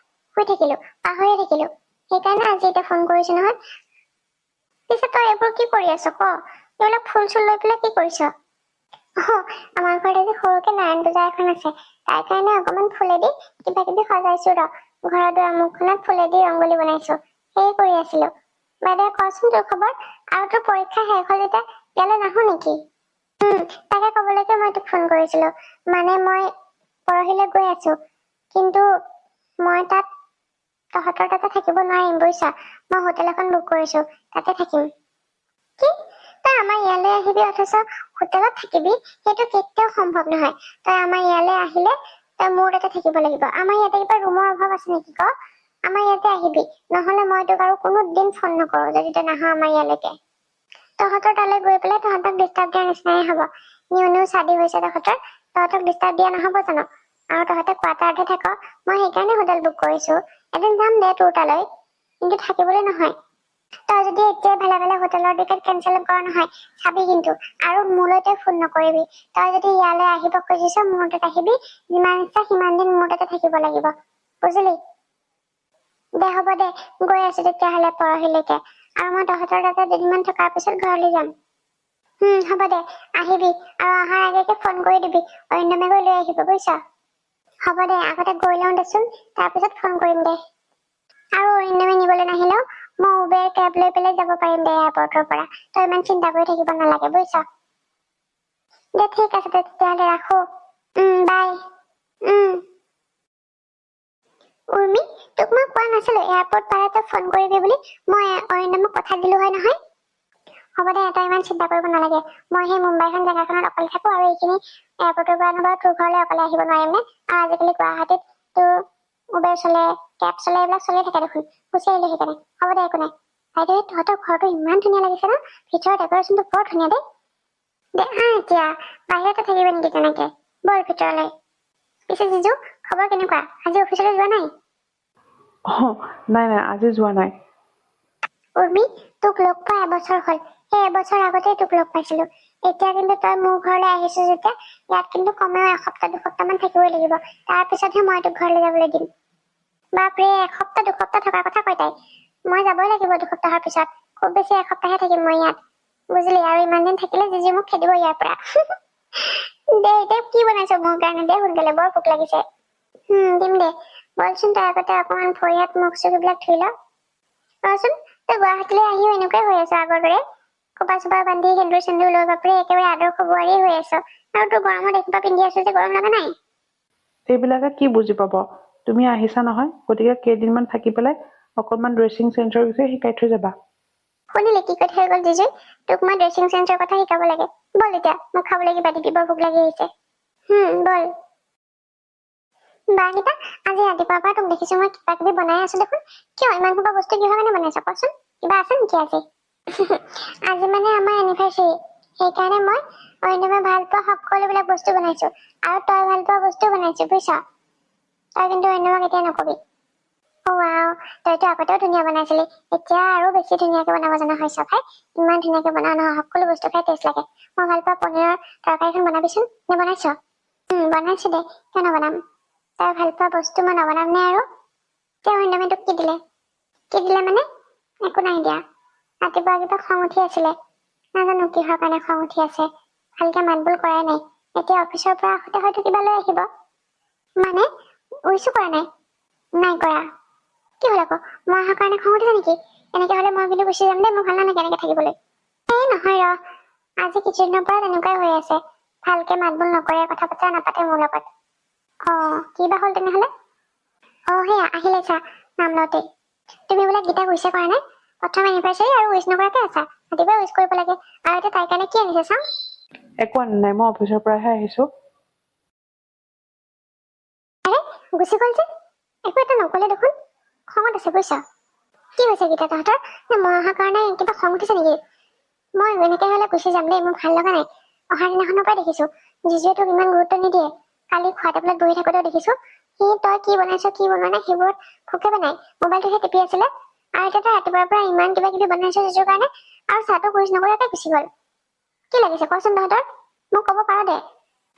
শুই থাকিলো, পাহৰি থাকিলো। সেইকাৰণে আজি এতিয়া ফোন কৰিছো নহয়। পিছে তই এইবোৰ কি কৰি আছ ক? এইবিলাক ফুল চুল লৈ পেলাই কি কৰিছ? আমাৰ ঘৰত আজি সৰুকে নাৰায়ণ পূজা এখন আছে, তাৰ কাৰণে অকমান ফুলেদি কিবা কিবি সজাইছো ৰ। ঘৰৰ দুৱাৰমুখখনত ফুলেদি ৰংগলী বনাইছো, সেয়ে কৰি আছিলো। বাইদেউ কচোন তোৰ খবৰ? আৰু তোৰ পৰীক্ষা শেষ হ'ল যেতিয়া ইয়ালৈ নাহো নেকি? তাকে কবলৈকে মই তোক ফোন কৰিছিলো। মানে মই পৰহিলৈ গৈ আছো, কিন্তু মই তাত তহঁতৰ তাতে থাকিব নোৱাৰিম বুজিছা। মই হোটেল এখন বুক কৰিছো, তাতে থাকিম। কি? তই আমাৰ ইয়ালৈ আহিবি অথচ হোটেলত থাকিবি? সেইটো কেতিয়াও সম্ভৱ নহয়। তই আমাৰ ইয়ালৈ আহিলে তই মোৰ তাতে থাকিব লাগিব। আমাৰ ইয়াতে কিবা ৰুমৰ অভাৱ আছে নেকি ক? আমাৰ ইয়াতে আহিবি, নহলে মই তোক আৰু কোনো দিন ফোন নকৰো যদি তই নাহ আমাৰ ইয়ালৈকে। তহঁতৰ তালৈ গৈ পেলাই তহঁতক ডিষ্টাৰ্ব দিয়াৰ নিচিনাই হব। নিউ চাদি হৈছে তহঁতক ডিষ্টাৰ্ব দিয়া নহব জানো? আৰু তহঁতে কোৱাৰ্টাৰতে থাক, মই সেইকাৰণে হোটেল বুক কৰিছো। এদিন যাম দে তোৰ তালৈ, কিন্তু থাকিবলৈ নহয়। তই যদি এতিয়া ভালে ভালে হোটেলৰ টিকেট কেঞ্চেল কৰা নহয়, চাবি কিন্তু। আৰু মোলৈ তই ফোন নকৰিবি। তই যদি ইয়ালৈ আহিব খুজিছ মোৰ তাত আহিবি, যিমান ইচ্ছা সিমান দিন মোৰ তাতে থাকিব লাগিব, বুজিলি? দে হ'ব দে, গৈ আছো তেতিয়াহলে পৰহিলৈকে। আৰু মই তহঁতৰ তাতে দুদিনমান থকাৰ পিছত ঘৰলৈ যাম। হ'ব দে, আহিবি। আৰু অহাৰ আগেকে ফোন কৰি দিবি, অৰিন্দমে গৈ লৈ আহিব বুজিছ? হ'ব দে, আগতে গৈ লওঁ দেচোন, তাৰপিছত ফোন কৰিম দে। আৰু অৰিন্দমে নিবলৈ নাহিলেও মই উবেৰ কেব লৈ পেলাই যাব পাৰিম দে এয়াৰপৰ্টৰ পৰা। তই ইমান চিন্তা কৰি থাকিব নালাগে বুজিছ? দে ঠিক আছে দে, তেতিয়াহলে ৰাখো। বাই। উৰ্মি, তোক মই কোৱা নাছিলো এয়াৰপৰ্ট পালে তই ফোন কৰিবি বুলি? মই অৰিন্দমক কথা দিলো হয় নহয়? হ'ব দে, তই ইমান চিন্তা কৰিব নালাগে। মই সেই মুম্বাইখন জেগাখনত অকলে থাকো, আৰু এইখিনি এয়াৰপৰ্টৰ পৰা বাৰু তোৰ ঘৰলৈ অকলে আহিব নোৱাৰিম নে? আৰু আজিকালি গুৱাহাটীত তোৰ উবেৰ চলে, কেব চলে, এইবিলাক চলিয়ে থাকে দেখোন। গুচি আহিলো সেইকাৰণে। হ'ব দে, একো নাই। বাইদেউ তহঁতৰ ঘৰটো ইমান ধুনীয়া লাগিছে ন? ভিতৰৰ ডেকৰেশ্যনটো বৰ ধুনীয়া দেই। দে এতিয়া বাহিৰতে থাকিবি নেকি তেনেকে? বল ভিতৰলৈ। পিছে জিজু, খবৰ কেনেকুৱা? আজি অফিচলৈ যোৱা নাই? নাই নাই, আজি যোৱা নাই। উৰ্মি, তোক লগ পোৱা এবছৰ হ'ল। সেই এবছৰ আগতেই তোক লগ পাইছিলো। এতিয়া কিন্তু তই মোৰ ঘৰলৈ আহিছ যেতিয়া ইয়াত কিন্তু কমেও এসপ্তাহ দুসপ্তাহমান থাকিবই লাগিব। তাৰপিছতহে মই তোক ঘৰলৈ যাবলৈ দিম। বাপৰে, এসপ্তাহ দুসপ্তাহ থকাৰ কথা কয় তাই। মই যাবই লাগিব 2 সপ্তাহৰ পিছত। খুব বেছি এসপ্তাহে থাকিম মই ইয়াত, বুজিলি? আৰু ইমান দিন থাকিলে জিজি মোক খেদিব ইয়াৰ পৰা। দে এতিয়া কি বনাইছ মোৰ কাৰণে? দে সোনকালে, বৰ ভোক লাগিছে। দিম দে। বলচোন তই আগতে অকমান ভৰি হাত মুখ চুখ এইবিলাক ধুই ল। ৰচোন, তই গুৱাহাটীলৈ আহিও এনেকুৱাই হৈ আছ আগৰ দৰে। খোপা চোপা বান্ধি সেন্দুৰ চেন্দুৰ লৈ বাপৰে একেবাৰে আদৰ্শ বোৱাৰীয়ে হৈ আছ। আৰু তোৰ গৰমত এসোপা পিন্ধি আছ যে গৰম লগা নাই? এইবিলাকে কি বুজি পাব? তুমি আহিছা নহয়, গতিকে কেইদিনমান থাকি পেলাই অকণমান ড্ৰেছিং চেঞ্চৰ বিষয়ে শিকাই থৈ যাবা। শুনিলে কি কথা হৈ গ'ল জিজু? তোক মই ড্ৰেছিং চেঞ্চৰ কথা শিকাব লাগে। বল এতিয়া, মোক খাবলৈ কিবা দিবি, বৰ ভোক লাগি আহিছে। বল। বাগিতা, আজি ৰাতিপুৱাৰ পৰা তোক দেখিছো মই কিবা কিবি বনাই আছো দেখোন। কিয় ইমান সোপা বস্তু কিহৰ কাৰণে বনাইছ কচোন? কিবা আছে নেকি আজি? আজি মানে আমাৰ এনিভাৰ্চাৰী, সেইকাৰণে মই অৰিন্দমে ভাল পোৱা সকলোবিলাক বস্তু বনাইছো। আৰু তই ভাল পোৱা বস্তু বনাইছো, বুজিছ? তই কিন্তু অৰিন্দমক এতিয়া নকবি। ৱাও, তইতো আগতেও ধুনীয়া বনাইছিলি, এতিয়া আৰু বেছি ধুনীয়াকে বনাব জনা হৈছ ভাই। ইমান ধুনীয়াকে বনাও নহয়, সকলো বস্তু খাই টেষ্ট লাগে। মই ভাল পোৱা পনীৰৰ তৰকাৰীখন বনাবিচোন। নে বনাইছ? বনাইছো দে, কিয় নবনাম? তই ভাল পোৱা বস্তু মই নবনাম নে আৰু? তেওঁ অৰিন্দমে তোক কি দিলে? কি দিলে মানে? একো নাই দিয়া। ৰাতিপুৱা কিবা খং উঠি আছিলে, নাজানো কিহৰ কাৰণে খং উঠি আছে। ভালকে মাত বোল কৰাই নাই। এতিয়া অফিচৰ পৰা আহোঁতে হয়তো কিবা লৈ আহিব। মানে উইচো কৰা নাই? নাই কৰা। কি হ'ল আকৌ? মই অহাৰ কাৰণে খং উঠিছে নেকি? এনেকে হলে মই কিন্তু গুচি যাম দেই, মোৰ ভাল নালাগে এনেকে থাকিবলৈ। নহয় ৰ, আজি কিছুদিনৰ পৰা তেনেকুৱাই হৈ আছে। ভালকে মাত বোল নকৰে, কথা বতৰা নাপাতে মোৰ লগত। কি বা হ'ল তেনেহলে? সেয়া আহিলে চা নাম লওঁতে। তুমি বোলে গীতাক উইচে কৰা নাই? প্ৰথম এনিভাৰ্চাৰী আৰু উইচ নকৰাকে আছা। ৰাতিপুৱাই উইচ কৰিব লাগে। আৰু এতিয়া তাইৰ কাৰণে কি আনিছে চাওঁ? একো আনা নাই, মই অফিচৰ পৰাহে আহিছো। গুচি গ'ল যে, একো এটা নকলে দেখোন। খঙত আছে বুজিছ? কি হৈছে গীতা তহঁতৰ? নে মই অহাৰ কাৰণে কিবা খং উঠিছে নেকি? মই এনেকে হলে গুচি যাম দেই, মোৰ ভাল লগা নাই। অহাৰ দিনাখনৰ পৰাই দেখিছো জিজুৱে তোক ইমান গুৰুত্ব নিদিয়ে। কালি খোৱা টেবুলত বহি থাকোতেও দেখিছো তই কি বনাইছ কি বনোৱা নাই সেইবোৰত ভোকে বনাই মোবাইলটোহে টিপি আছিলে। আৰু এতিয়া তই ৰাতিপুৱাৰ পৰা ইমান কিবা কিবি বনাইছ জিজুৰ কাৰণে, আৰু চাহটো কুইজ নকৰাকে গুচি গল। কি লাগিছে কচোন তহঁতৰ? মোক কব পাৰ দে।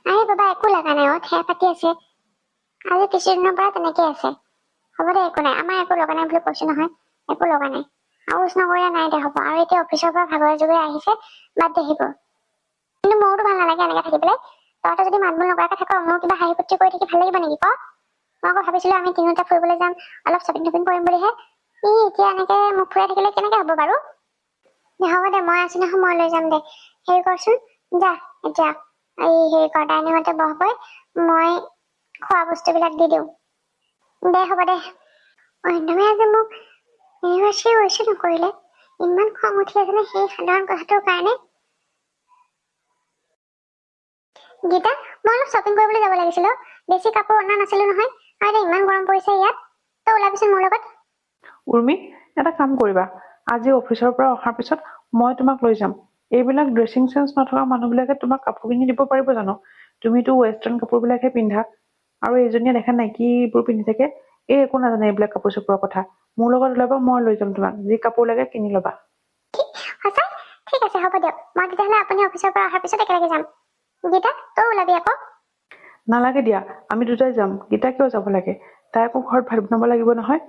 আৰে বাবা, একো লগা নাই। ঠেহ পাতি আছে। আজি কিছুদিনৰ পৰা তেনেকে আছে। হ'ব দে, একো নাই। আমাৰ একো লগা নাই বুলি কৈছো নহয়। একো লগা নাই। আৰু উইচ নকৰিলে নাই দে হ'ব। আৰু এতিয়া অফিচৰ পৰা ভাগৰে জোগৰে আহিছে, বাদ দে সেইবোৰ। কিন্তু মোৰতো ভাল নালাগে এনেকে থাকি পেলাই। তহঁতে যদি মাত বোল নকৰাকে থাক, মোৰ কিবা হাঁহি ফূৰ্তি কৰি থাকি ভাল লাগিব নেকি ক? মই আকৌ ভাবিছিলো আমি তিনিওটা ফুৰিবলৈ যাম, অলপ শ্বপিং টপিং কৰিম বুলিহে। এতিয়া এনেকে মোক ফুৰাই থাকিলে কেনেকে হ'ব বাৰু? হ'ব দে, মই আছো নহয়, মই লৈ যাম দে। হেৰি কৰচোন, যা এতিয়া হেৰি কৰ, ডাইনিঙতে বহগৈ। মই খোৱা বস্তুবিলাক দি দিওঁ। দে হ'ব দে। অৰিন্দমে আজি মোক এনিভাৰ্চাৰী উইচো নকৰিলে। ইমান খং উঠি আছে নে সেই সাধাৰণ কথাটোৰ কাৰণে? গীতা, মই অলপ শ্বপিং কৰিবলৈ যাব লাগিছিল। বেছি কাপোৰ অনা নাছিলো নহয়, আৰু এতিয়া ইমান গৰম পৰিছে ইয়াত। তই ওলাবিচোন মোৰ লগত। উৰ্মি, এটা কাম কৰিবা, আজি অফিচৰ পৰা অহাৰ পিছত মই তোমাক লৈ যাম। এইবিলাক ড্ৰেছিং চেঞ্চ নথকা মানুহবিলাকে তোমাক কাপোৰ কিনি দিব পাৰিব জানো? তুমিতো ৱেষ্টাৰ্ণ কাপোৰবিলাকহে পিন্ধা। আৰু এইজনীয়ে দেখা নাই কিবোৰ পিন্ধি থাকে। একো নাজানে এইবিলাক কাপোৰ চাপোৰৰ কথা। মোৰ লগত ওলাবা, মই লৈ যাম তোমাক। যি কাপোৰ লাগে কিনি ল'বা। সঁচা? ঠিক আছে, হ'ব দিয়ক। মই তেতিয়াহলে আপুনি অফিচৰ পৰা অহাৰ পিছত একেলগে যাম। গীতা, তই ওলাবি আকৌ। নালাগে দিয়া, আমি দুটাই যাম। গীতা কিয় যাব লাগে? তাই আকৌ ঘৰত ভাত বনাব লাগিব নহয়।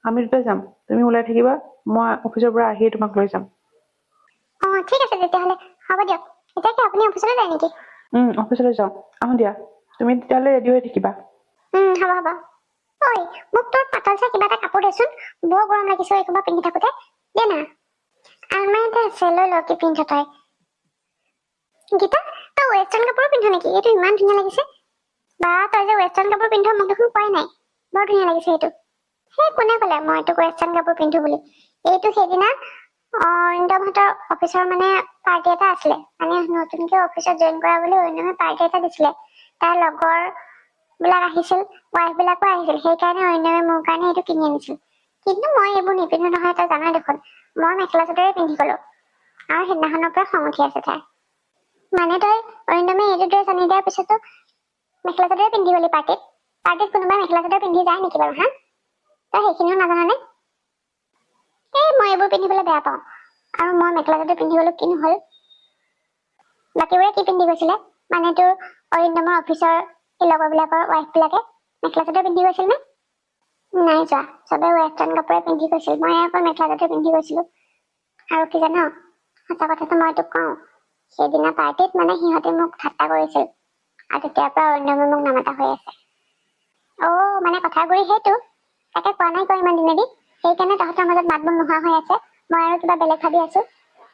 আমি দুটাই যাম। তুমি ওলাই থাকিবা, মই অফিচৰ পৰা আহিয়ে তোমাক লৈ যাম। ঠিক আছে তেতিয়াহলে, হ'ব দিয়ক। এতিয়া কি আপুনি অফিচলৈ যায় নেকি? অফিচলৈ যাওঁ। আহো দিয়া, তুমি তেতিয়াহলে ৰেডি হৈ থাকিবা। হ'ব হ'ব। ঐ, মোক তোৰ পাতল চাই কিবা এটা কাপোৰ দেচোন। বৰ গৰম লাগিছে এইসোপা পিন্ধি থাকোতে। দে না। আলমাৰীতে আছে, লৈ ল কি পিন্ধ তই। গীতা, তই ৱেষ্টাৰ্ণ কাপোৰো পিন্ধ নেকি? এইটো ইমান ধুনীয়া লাগিছে। বা, তই যে ৱেষ্টাৰ্ণ কাপোৰ পিন্ধ মোক দেখোন কোৱাই নাই। বৰ ধুনীয়া লাগিছে এইটো। সেই কোনে ক'লে মই তোক ৱেষ্টাৰ্ণ কাপোৰ পিন্ধো বুলি? এইটো সেইদিনা অৰিন্দমহঁতৰ অফিচৰ মানে পাৰ্টি এটা আছিলে। মানে নতুনকে অফিচত জইন কৰা বুলি অৰিন্দমে পাৰ্টি এটা দিছিলে। তাৰ লগৰ বিলাক আহিছিল, ৱাইফ বিলাকো আহিছিল। সেইকাৰণে অৰিন্দমে মোৰ কাৰণে এইটো কিনি আনিছিল। কিন্তু মই এইবোৰ নিপিন্ধো নহয়, তই জানই দেখোন। মই মেখেলা চাদৰে পিন্ধি গলো। আৰু সেইদিনাখনৰ পৰা খং উঠি আছে তাই। মানে তই অৰিন্দমে এইটো ড্ৰেছ আনি দিয়াৰ পিছতো মেখেলা চাদৰে পিন্ধি গলি পাৰ্টিত? পাৰ্টিত কোনোবাই মেখেলা চাদৰ পিন্ধি যায় নেকি বাৰু? হা, তই সেইখিনিও নাজানানে? মই এইবোৰ পিন্ধিবলৈ বেয়া পাওঁ। আৰু মই মেখেলা চাদৰ পিন্ধি গলো, কিনো হল? বাকীবোৰে কি পিন্ধি গৈছিলে? মানে তোৰ অৰিন্দমৰ অফিচৰ এই লগৰবিলাকৰ ৱাইফবিলাকে মেখেলা চাদৰ পিন্ধি গৈছিল নে? নাই যোৱা, চবে ৱেষ্টাৰ্ণ কাপোৰে পিন্ধি গৈছিল, মই অকল মেখেলা চাদৰ পিন্ধি গৈছিলো। আৰু কি জানো, সঁচা কথাটো মই তোক কওঁ, সেইদিনা পাৰ্টিত মানে সিহঁতে মোক ঠাট্টা কৰিছিল আৰু তেতিয়াৰ পৰা অৰিন্দমে মোক নামাতা হৈ আছে। মানে কথাগুৰি সেইটো, তাকে কোৱা নাই কৈ ইমান দিনেদি, সেইকাৰণে তহঁতৰ মাজত মাত বোল নোহোৱা হৈ আছে। মই আৰু কিবা বেলেগ ভাবি আছো।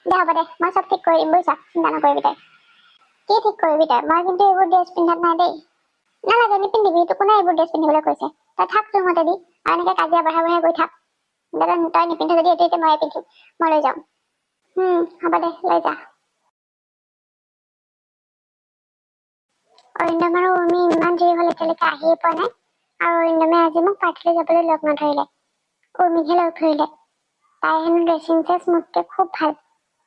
দে হ'ব দে, মই চব ঠিক কৰি দিম বুজিছা, চিন্তা নকৰিবি তই। কি ঠিক কৰিবি তই? মই কিন্তু এইবোৰ ড্ৰেছ পিন্ধাত নাই দেই। নালাগে, নিপিন্ধিবি, তোক কোনে এইবোৰ ড্ৰেছ পিন্ধিবলৈ কৈছে? তই থাক তোৰ মতে দি, আৰু এনেকে কাজিয়া বঢ়াই বঢ়াই গৈ থাক। তই নিপিন্ধ যদি এইটো ময়ে পিন্ধিম, মই লৈ যাম। হ'ব দে, লৈ যা। অৰিন্দম আৰু উৰ্মি ইমান দেৰি হ'ল এতিয়ালৈকে আহিয়ে পোৱা নাই, আৰু অৰিন্দমে আজি মোক পাৰ্টিলৈ যাবলৈ লগ নধৰিলে, উৰ্মিকহে লগ ধৰিলে। তাই হেনো ড্ৰেছিং চেন্স মোতকে খুব ভাল,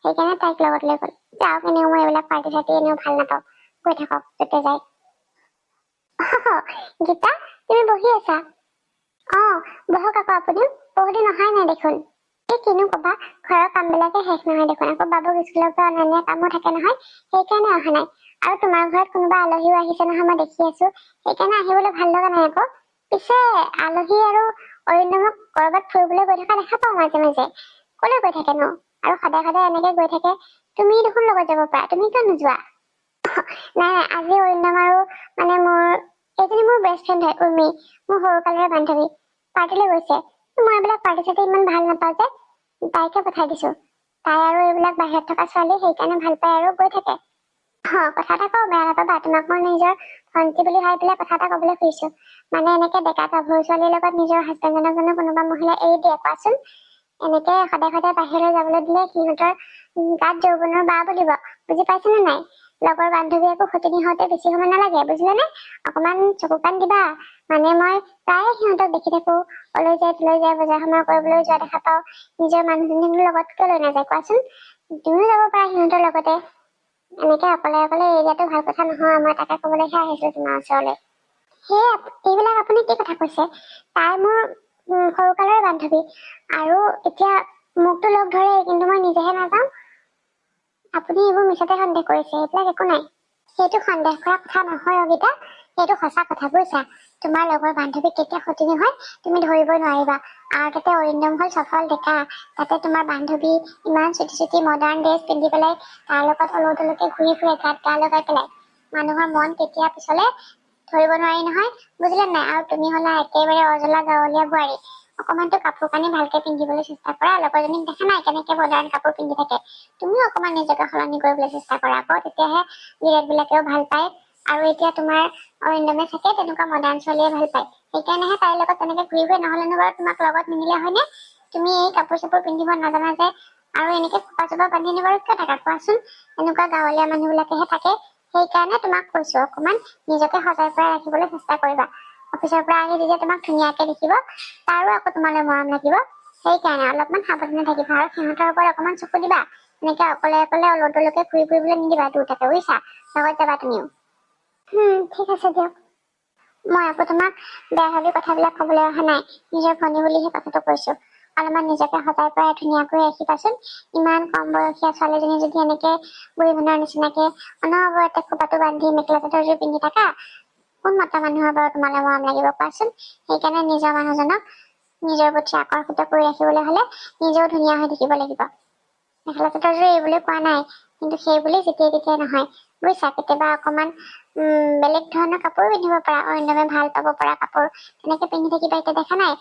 সেইকাৰণে তাইক লগত লৈ গ'ল। যাওক, এনেও মই এইবিলাক পাৰ্টি চাৰ্টি এনেও ভাল নাপাওঁ, গৈ থাকক য'তে যায়। গীতা, তুমি বহি আছা? বহক আকৌ আপুনিও, বহুদিন অহাই নাই দেখোন। এই কিনো কবা, ঘৰৰ কামবিলাকে শেষ নহয় দেখোন, আকৌ বাবুক স্কুলৰ পৰা অনা নিয়া কামো থাকে নহয়, সেইকাৰণে অহা নাই। আৰু তোমাৰ ঘৰত কোনোবা আলহীও আহিছে নহয়, মই দেখি আছো, সেইকাৰণে আহিবলৈ ভাল লগা নাই আকৌ। পিছে আলহী আৰু অৰিন্দমক কৰবাত ফুৰিবলৈ গৈ থকা দেখা পাওঁ মাজে মাজে, কলৈ গৈ থাকেনো? আৰু সদায় সদায় এনেকে গৈ থাকে, তুমি দেখোন লগত যাব পাৰা, তুমি কিয় নোযোৱা? নাই, আজি অৰিন্দম আৰু এইজনী মোৰ বেষ্ট ফ্ৰেণ্ড হয়, উৰ্মি, মোৰ সৰুকালৰে বান্ধৱী, পাৰ্টিলৈ গৈছে। মই এইবিলাক পাৰ্টি চাৰ্টি ইমান ভাল নাপাওঁ যে, তাইকে পঠাই দিছো। তাই আৰু এইবিলাক বাহিৰত থকা ছোৱালী, সেইকাৰণে ভাল পায় আৰু গৈ থাকে। কথা এটা কওঁ, বেয়া নাপাবা, তোমাক মই নিজৰ ভণ্টি বুলি ভাবি পেলাই কথা এটা কবলৈ খুজিছো। মানে এনেকে ডেকা গাভৰু ছোৱালীৰ লগত নিজৰ হাজবেণ্ডজনক জানো কোনোবা মহিলা এৰি দিয়ে কোৱাচোন? এনেকে সদায় সদায় বাহিৰলৈ যাবলৈ দিলে সিহঁতৰ গাত যৌৱনৰ বাহ বুলিব, বুজি পাইছেনে নাই? লগৰ বান্ধৱী একো সতিনী হওঁতে বেছি সময় নালাগে, বুজিলেনে? অকমান চকু কাণ দিবা। মানে মই প্ৰায়ে সিহঁতক দেখি থাকো, অলৈ যায় তলৈ যায়, বজাৰ সমাৰ কৰিবলৈ যোৱা দেখা পাওঁ। নিজৰ মানুহজনীক লগত কিয় লৈ নাযায় কোৱাচোন? তুমিও যাব পাৰা সিহঁতৰ লগতে। এনেকে অকলে অকলে এৰি দিয়াটো ভাল কথা নহয়, মই তাকে কবলৈহে আহিছিলো তোমাৰ ওচৰলৈ। এইবিলাক আপুনি কি কথা কৈছে? তাই মোৰ সৰুকালৰে বান্ধৱী, আৰু এতিয়া মোকতো লগ ধৰে, কিন্তু মই নিজেহে নাযাওঁ। আপুনি এইবোৰ মিছতে সন্দেহ কৰিছে, এইবিলাক একো নাই। সেইটো সন্দেহ কৰা কথা নহয় অবিতা, সেইটো সঁচা কথা বুজিছা। তোমাৰ লগৰ বান্ধৱী কেতিয়া সতিনী হয় তুমি ধৰিবই নোৱাৰিবা। আৰু তাতে অৰিন্দম হল সফল ডেকা, তাতে তোমাৰ বান্ধৱী ইমান চুটি চুটি মডাৰ্ণ ড্ৰেছ পিন্ধি পেলাই তাৰ লগত অলৌ তলৌকে ঘূৰি ফুৰে, গাত গা লগাই পেলাই। মানুহৰ মন কেতিয়া পিছলে ধৰিব নোৱাৰি নহয়, বুজিলে নাই? আৰু তুমি হলা একেবাৰে অজলা গাঁৱলীয়া বোৱাৰী, অকমানতো কাপোৰ কানি ভালকে পিন্ধিবলৈ চেষ্টা কৰা। লগৰজনীক দেখা নাই কেনেকে মডাৰ্ণ কাপোৰ পিন্ধি থাকে? তুমিও অকমান নিজকে সলনি কৰিবলৈ চেষ্টা কৰা আকৌ, তেতিয়াহে গিৰিয়েক বিলাকেও ভাল পায়। আৰু এতিয়া তোমাৰ অৰিন্দমে চাগে তেনেকুৱা মডাৰ্ণ ছোৱালীয়ে ভাল পায়, সেইকাৰণেহে তাইৰ লগত তেনেকে ঘূৰি ফুৰে। নহলেনো বাৰু তোমাক লগত নিনিলে হয়নে? তুমি এই কাপোৰ চাপোৰ পিন্ধিব নাজানা যে, আৰু এনেকে খোপা চোপা বান্ধি বাৰু কিয় থাকা কোৱাচোন? এনেকুৱা গাঁৱলীয়া মানুহ বিলাকেহে থাকে। সেইকাৰণে তোমাক কৈছো, অকমান নিজকে সজাই পৰাই ৰাখিবলৈ চেষ্টা কৰিবা। অফিচৰ পৰা আহি যেতিয়া তোমাক ধুনীয়াকে দেখিব, তাৰো আকৌ তোমালৈ মৰম লাগিব। সেইকাৰণে অলপমান সাৱধানে থাকিবা, আৰু সিহঁতৰ ওপৰত অকমান চকু দিবা। এনেকে অকলে অকলে অলৌ তলৌকে ঘূৰি ফুৰিবলৈ নিদিবা দুটাকে, বুজিছা? লগত যাবা তুমিও। ঠিক আছে দিয়ক। মই আকৌ তোমাক বেয়া ভাবি কথাবিলাক কবলৈ অহা নাই, নিজৰ ভনী বুলিহে কথাটো কৈছো। অলপমান নিজকে সজাই পৰাই ধুনীয়াকৈ ৰাখিবাচোন। ইমান কম বয়সীয়া ছোৱালীজনী যদি এনেকে বুঢ়ী মানুহৰ নিচিনাকে অনবৰতে খোপাটো বান্ধি মেখেলা চাদৰযোৰ পিন্ধি থাকা, কোন মতা মানুহৰ বাৰু তোমালৈ মৰম লাগিব কোৱাচোন? সেইকাৰণে নিজৰ মানুহজনক নিজৰ প্ৰতি আকৰ্ষিত কৰি ৰাখিবলৈ হলে নিজেও ধুনীয়া হৈ থাকিব লাগিব। মেখেলা চাদৰযোৰ এইবলৈ কোৱা নাই, কিন্তু সেই বুলি যেতিয়াই তেতিয়াই নহয়, বুজিছা? কেতিয়াবা অকমান বেলেগ ধৰণৰ কাপোৰ পিন্ধিব পাৰা, অৰিন্দমে ভাল পাব পৰা কাপোৰ তেনেকে পিন্ধি থাকিবা। এতিয়া দেখা নাই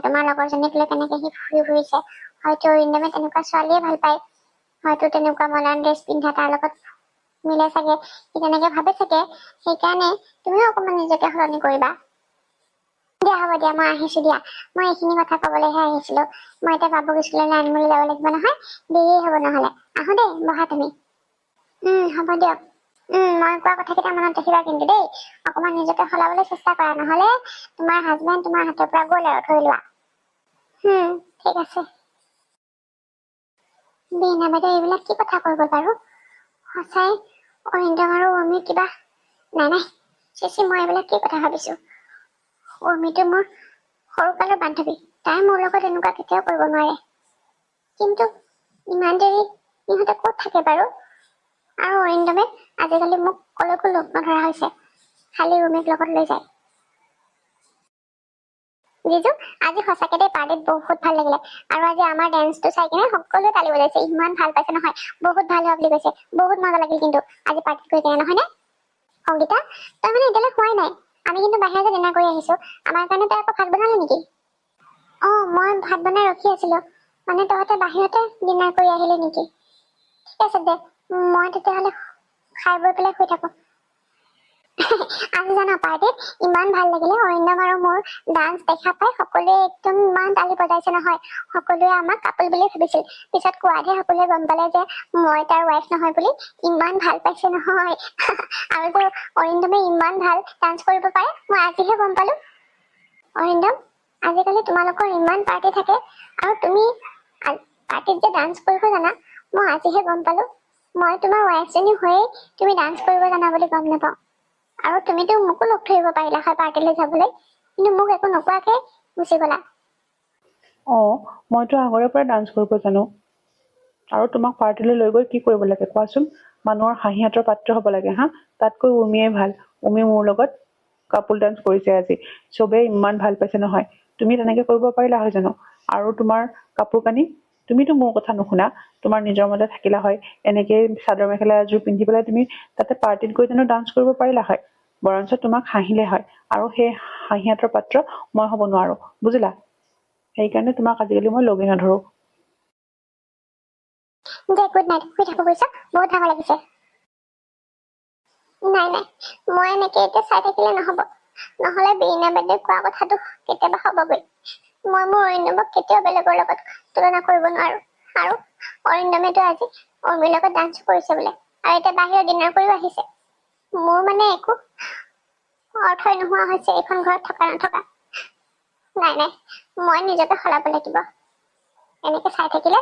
তোমাৰ লগৰজনীক লৈ কেনেকে সি ফুৰি ফুৰিছে? হয়তো অৰিন্দমে তেনেকুৱা ছোৱালীয়ে ভাল পায়, হয়তো তেনেকুৱা মডাৰ্ণ ড্ৰেছ পিন্ধা তাৰ লগত মিলে চাগে, সি তেনেকে ভাবে চাগে। সেইকাৰণে তুমিও অকমান নিজকে সলনি কৰিবা। দিয়া হ'ব দিয়া, মই আহিছো দিয়া। মই এইখিনি কথা কবলৈহে আহিছিলো। মই এতিয়া বাবুক স্কুললৈ আনিবলৈ যাব লাগিব নহয়, দেৰিয়ে হব নহলে। আহো দেই, বহা তুমি। হ'ব দিয়ক। মই কোৱা কথাকেইটা মনত ৰাখিবা কিন্তু দেই। অকমান নিজকে সলাবলৈ চেষ্টা কৰা, নহলে তোমাৰ হাজবেণ্ড তোমাৰ হাতৰ পৰা গ'ল আৰু, ধৰি লোৱা। ঠিক আছে। বীণা বাইদেউ এইবিলাক কি কথা কৈ গ'ল বাৰু? সঁচাই অৰিন্দম আৰু উৰ্মি কিবা নাই। চিচি, মই এইবিলাক কি কথা ভাবিছো? উৰ্মিটো মোৰ সৰুকালৰ বান্ধৱী, তাই মোৰ লগত এনেকুৱা কেতিয়াও কৰিব নোৱাৰে। কিন্তু ইমান দেৰি ইহঁতে ক'ত থাকে বাৰু? আৰু অৰিন্দমে আজিকালি মোক কলৈকো লগ নধৰা হৈছে, খালি ৰুমিক লগত লৈ যায়। জিজু, আজি সঁচাকে দেই পাৰ্টিত বহুত ভাল লাগিলে। আৰু আজি আমাৰ ডেন্সটো চাই কিনে সকলোৱে তালি বজাইছে, ইমান ভাল পাইছে নহয়, বহুত ভাল হোৱা বুলি কৈছে। বহুত মজা লাগিল কিন্তু আজি পাৰ্টিত গৈ কিনে, নহয়নে? সংগীতা, তই মানে এতিয়ালৈ খোৱাই নাই। আমি কিন্তু বাহিৰতে ডিনাৰ কৰি আহিছো। আমাৰ কাৰণে তই আকৌ ভাত বনালি নেকি? মই ভাত বনাই ৰখি আছিলো, মানে তহঁতে বাহিৰতে ডিনাৰ কৰি আহিলি নেকি? ঠিক আছে দে, মই তেতিয়াহ'লে খাই বৈ পেলাই শুই থাকো। আজি জানা পাৰ্টিত ইমান ভাল লাগিলে, অৰিন্দম আৰু মোৰ ডান্স দেখা পাই সকলোৱে একদম ইমান তালি বজাইছে নহয়। সকলোৱে আমাক কাপল বুলি ভাবিছিল, পিছত কোৱাতহে সকলোৱে গম পালে যে মই তাৰ ৱাইফ নহয় বুলি। ইমান ভাল পাইছে নহয়। আৰু যে অৰিন্দমে ইমান ভাল ডান্স কৰিব পাৰে, মই আজিহে গম পালো। অৰিন্দম, আজিকালি তোমালোকৰ ইমান পাৰ্টি থাকে আৰু তুমি পাৰ্টিত যে ডান্স কৰিব জানা, মই আজিহে গম পালো। মই তোমাৰ ৱাইফজনী হৈয়ে তুমি ডান্স কৰিব জানা বুলি গম নাপাওঁ। আৰু তুমিতো মোকো লগ ধৰিব পাৰিলা হয় পাৰ্টিলৈ যাবলৈ, কিন্তু মোক একো নোকোৱাকে গুচি গলা। মইতো আগৰে পৰা ডান্স কৰিব জানো। আৰু তোমাক পাৰ্টিলৈ লৈ গৈ কি কৰিব লাগে কোৱাচোন? মানুহৰ হাঁহিয়াতৰ পাত্ৰ হ'ব লাগে হা? তাতকৈ উৰ্মিয়ে ভাল। উৰ্মি মোৰ লগত কাপোল ডান্স কৰিছে আজি, চবেই ইমান ভাল পাইছে নহয়। তুমি তেনেকে কৰিব পাৰিলা হয় জানো? আৰু তোমাৰ কাপোৰ কানি, তুমিতো মোৰ কথা নুশুনা, তোমাৰ নিজৰ মতে থাকিলা হয়। এনেকে চাদৰ মেখেলা এযোৰ পিন্ধি পেলাই তুমি তাতে পাৰ্টিত গৈ জানো ডান্স কৰিব পাৰিলা হয়? বৰঞ্চ তোমাক হাঁহিলে হয়, আৰু সেই হাঁহিয়াতৰ পাত্ৰ মই হ'ব নোৱাৰো, বুজিলা? সেইকাৰণে তোমাক আজিকালি মই লগে নধৰো। দে গুড নাইট, শুই থাকো বুজিছা, বহুত ভাগৰ লাগিছে। নাই নাই, মই এনেকে এতিয়া চাই থাকিলে নহব, নহলে বীণা বাইদেৱে কোৱা কথাটো কেতিয়াবা হবগৈ। মই মোৰ অৰিন্দমক কেতিয়াও বেলেগৰ লগত তুলনা কৰিব নোৱাৰো। আৰু অৰিন্দমেতো আজি উৰ্মিৰ লগত ডান্স কৰিছে বোলে, আৰু এতিয়া বাহিৰত ডিনাৰ কৰিও আহিছে। মোৰ মানে একো অৰ্থই নোহোৱা হৈছে এইখন ঘৰত থকা নথকা। নাই নাই, মই নিজকে সলাব লাগিব। এনেকে চাই থাকিলে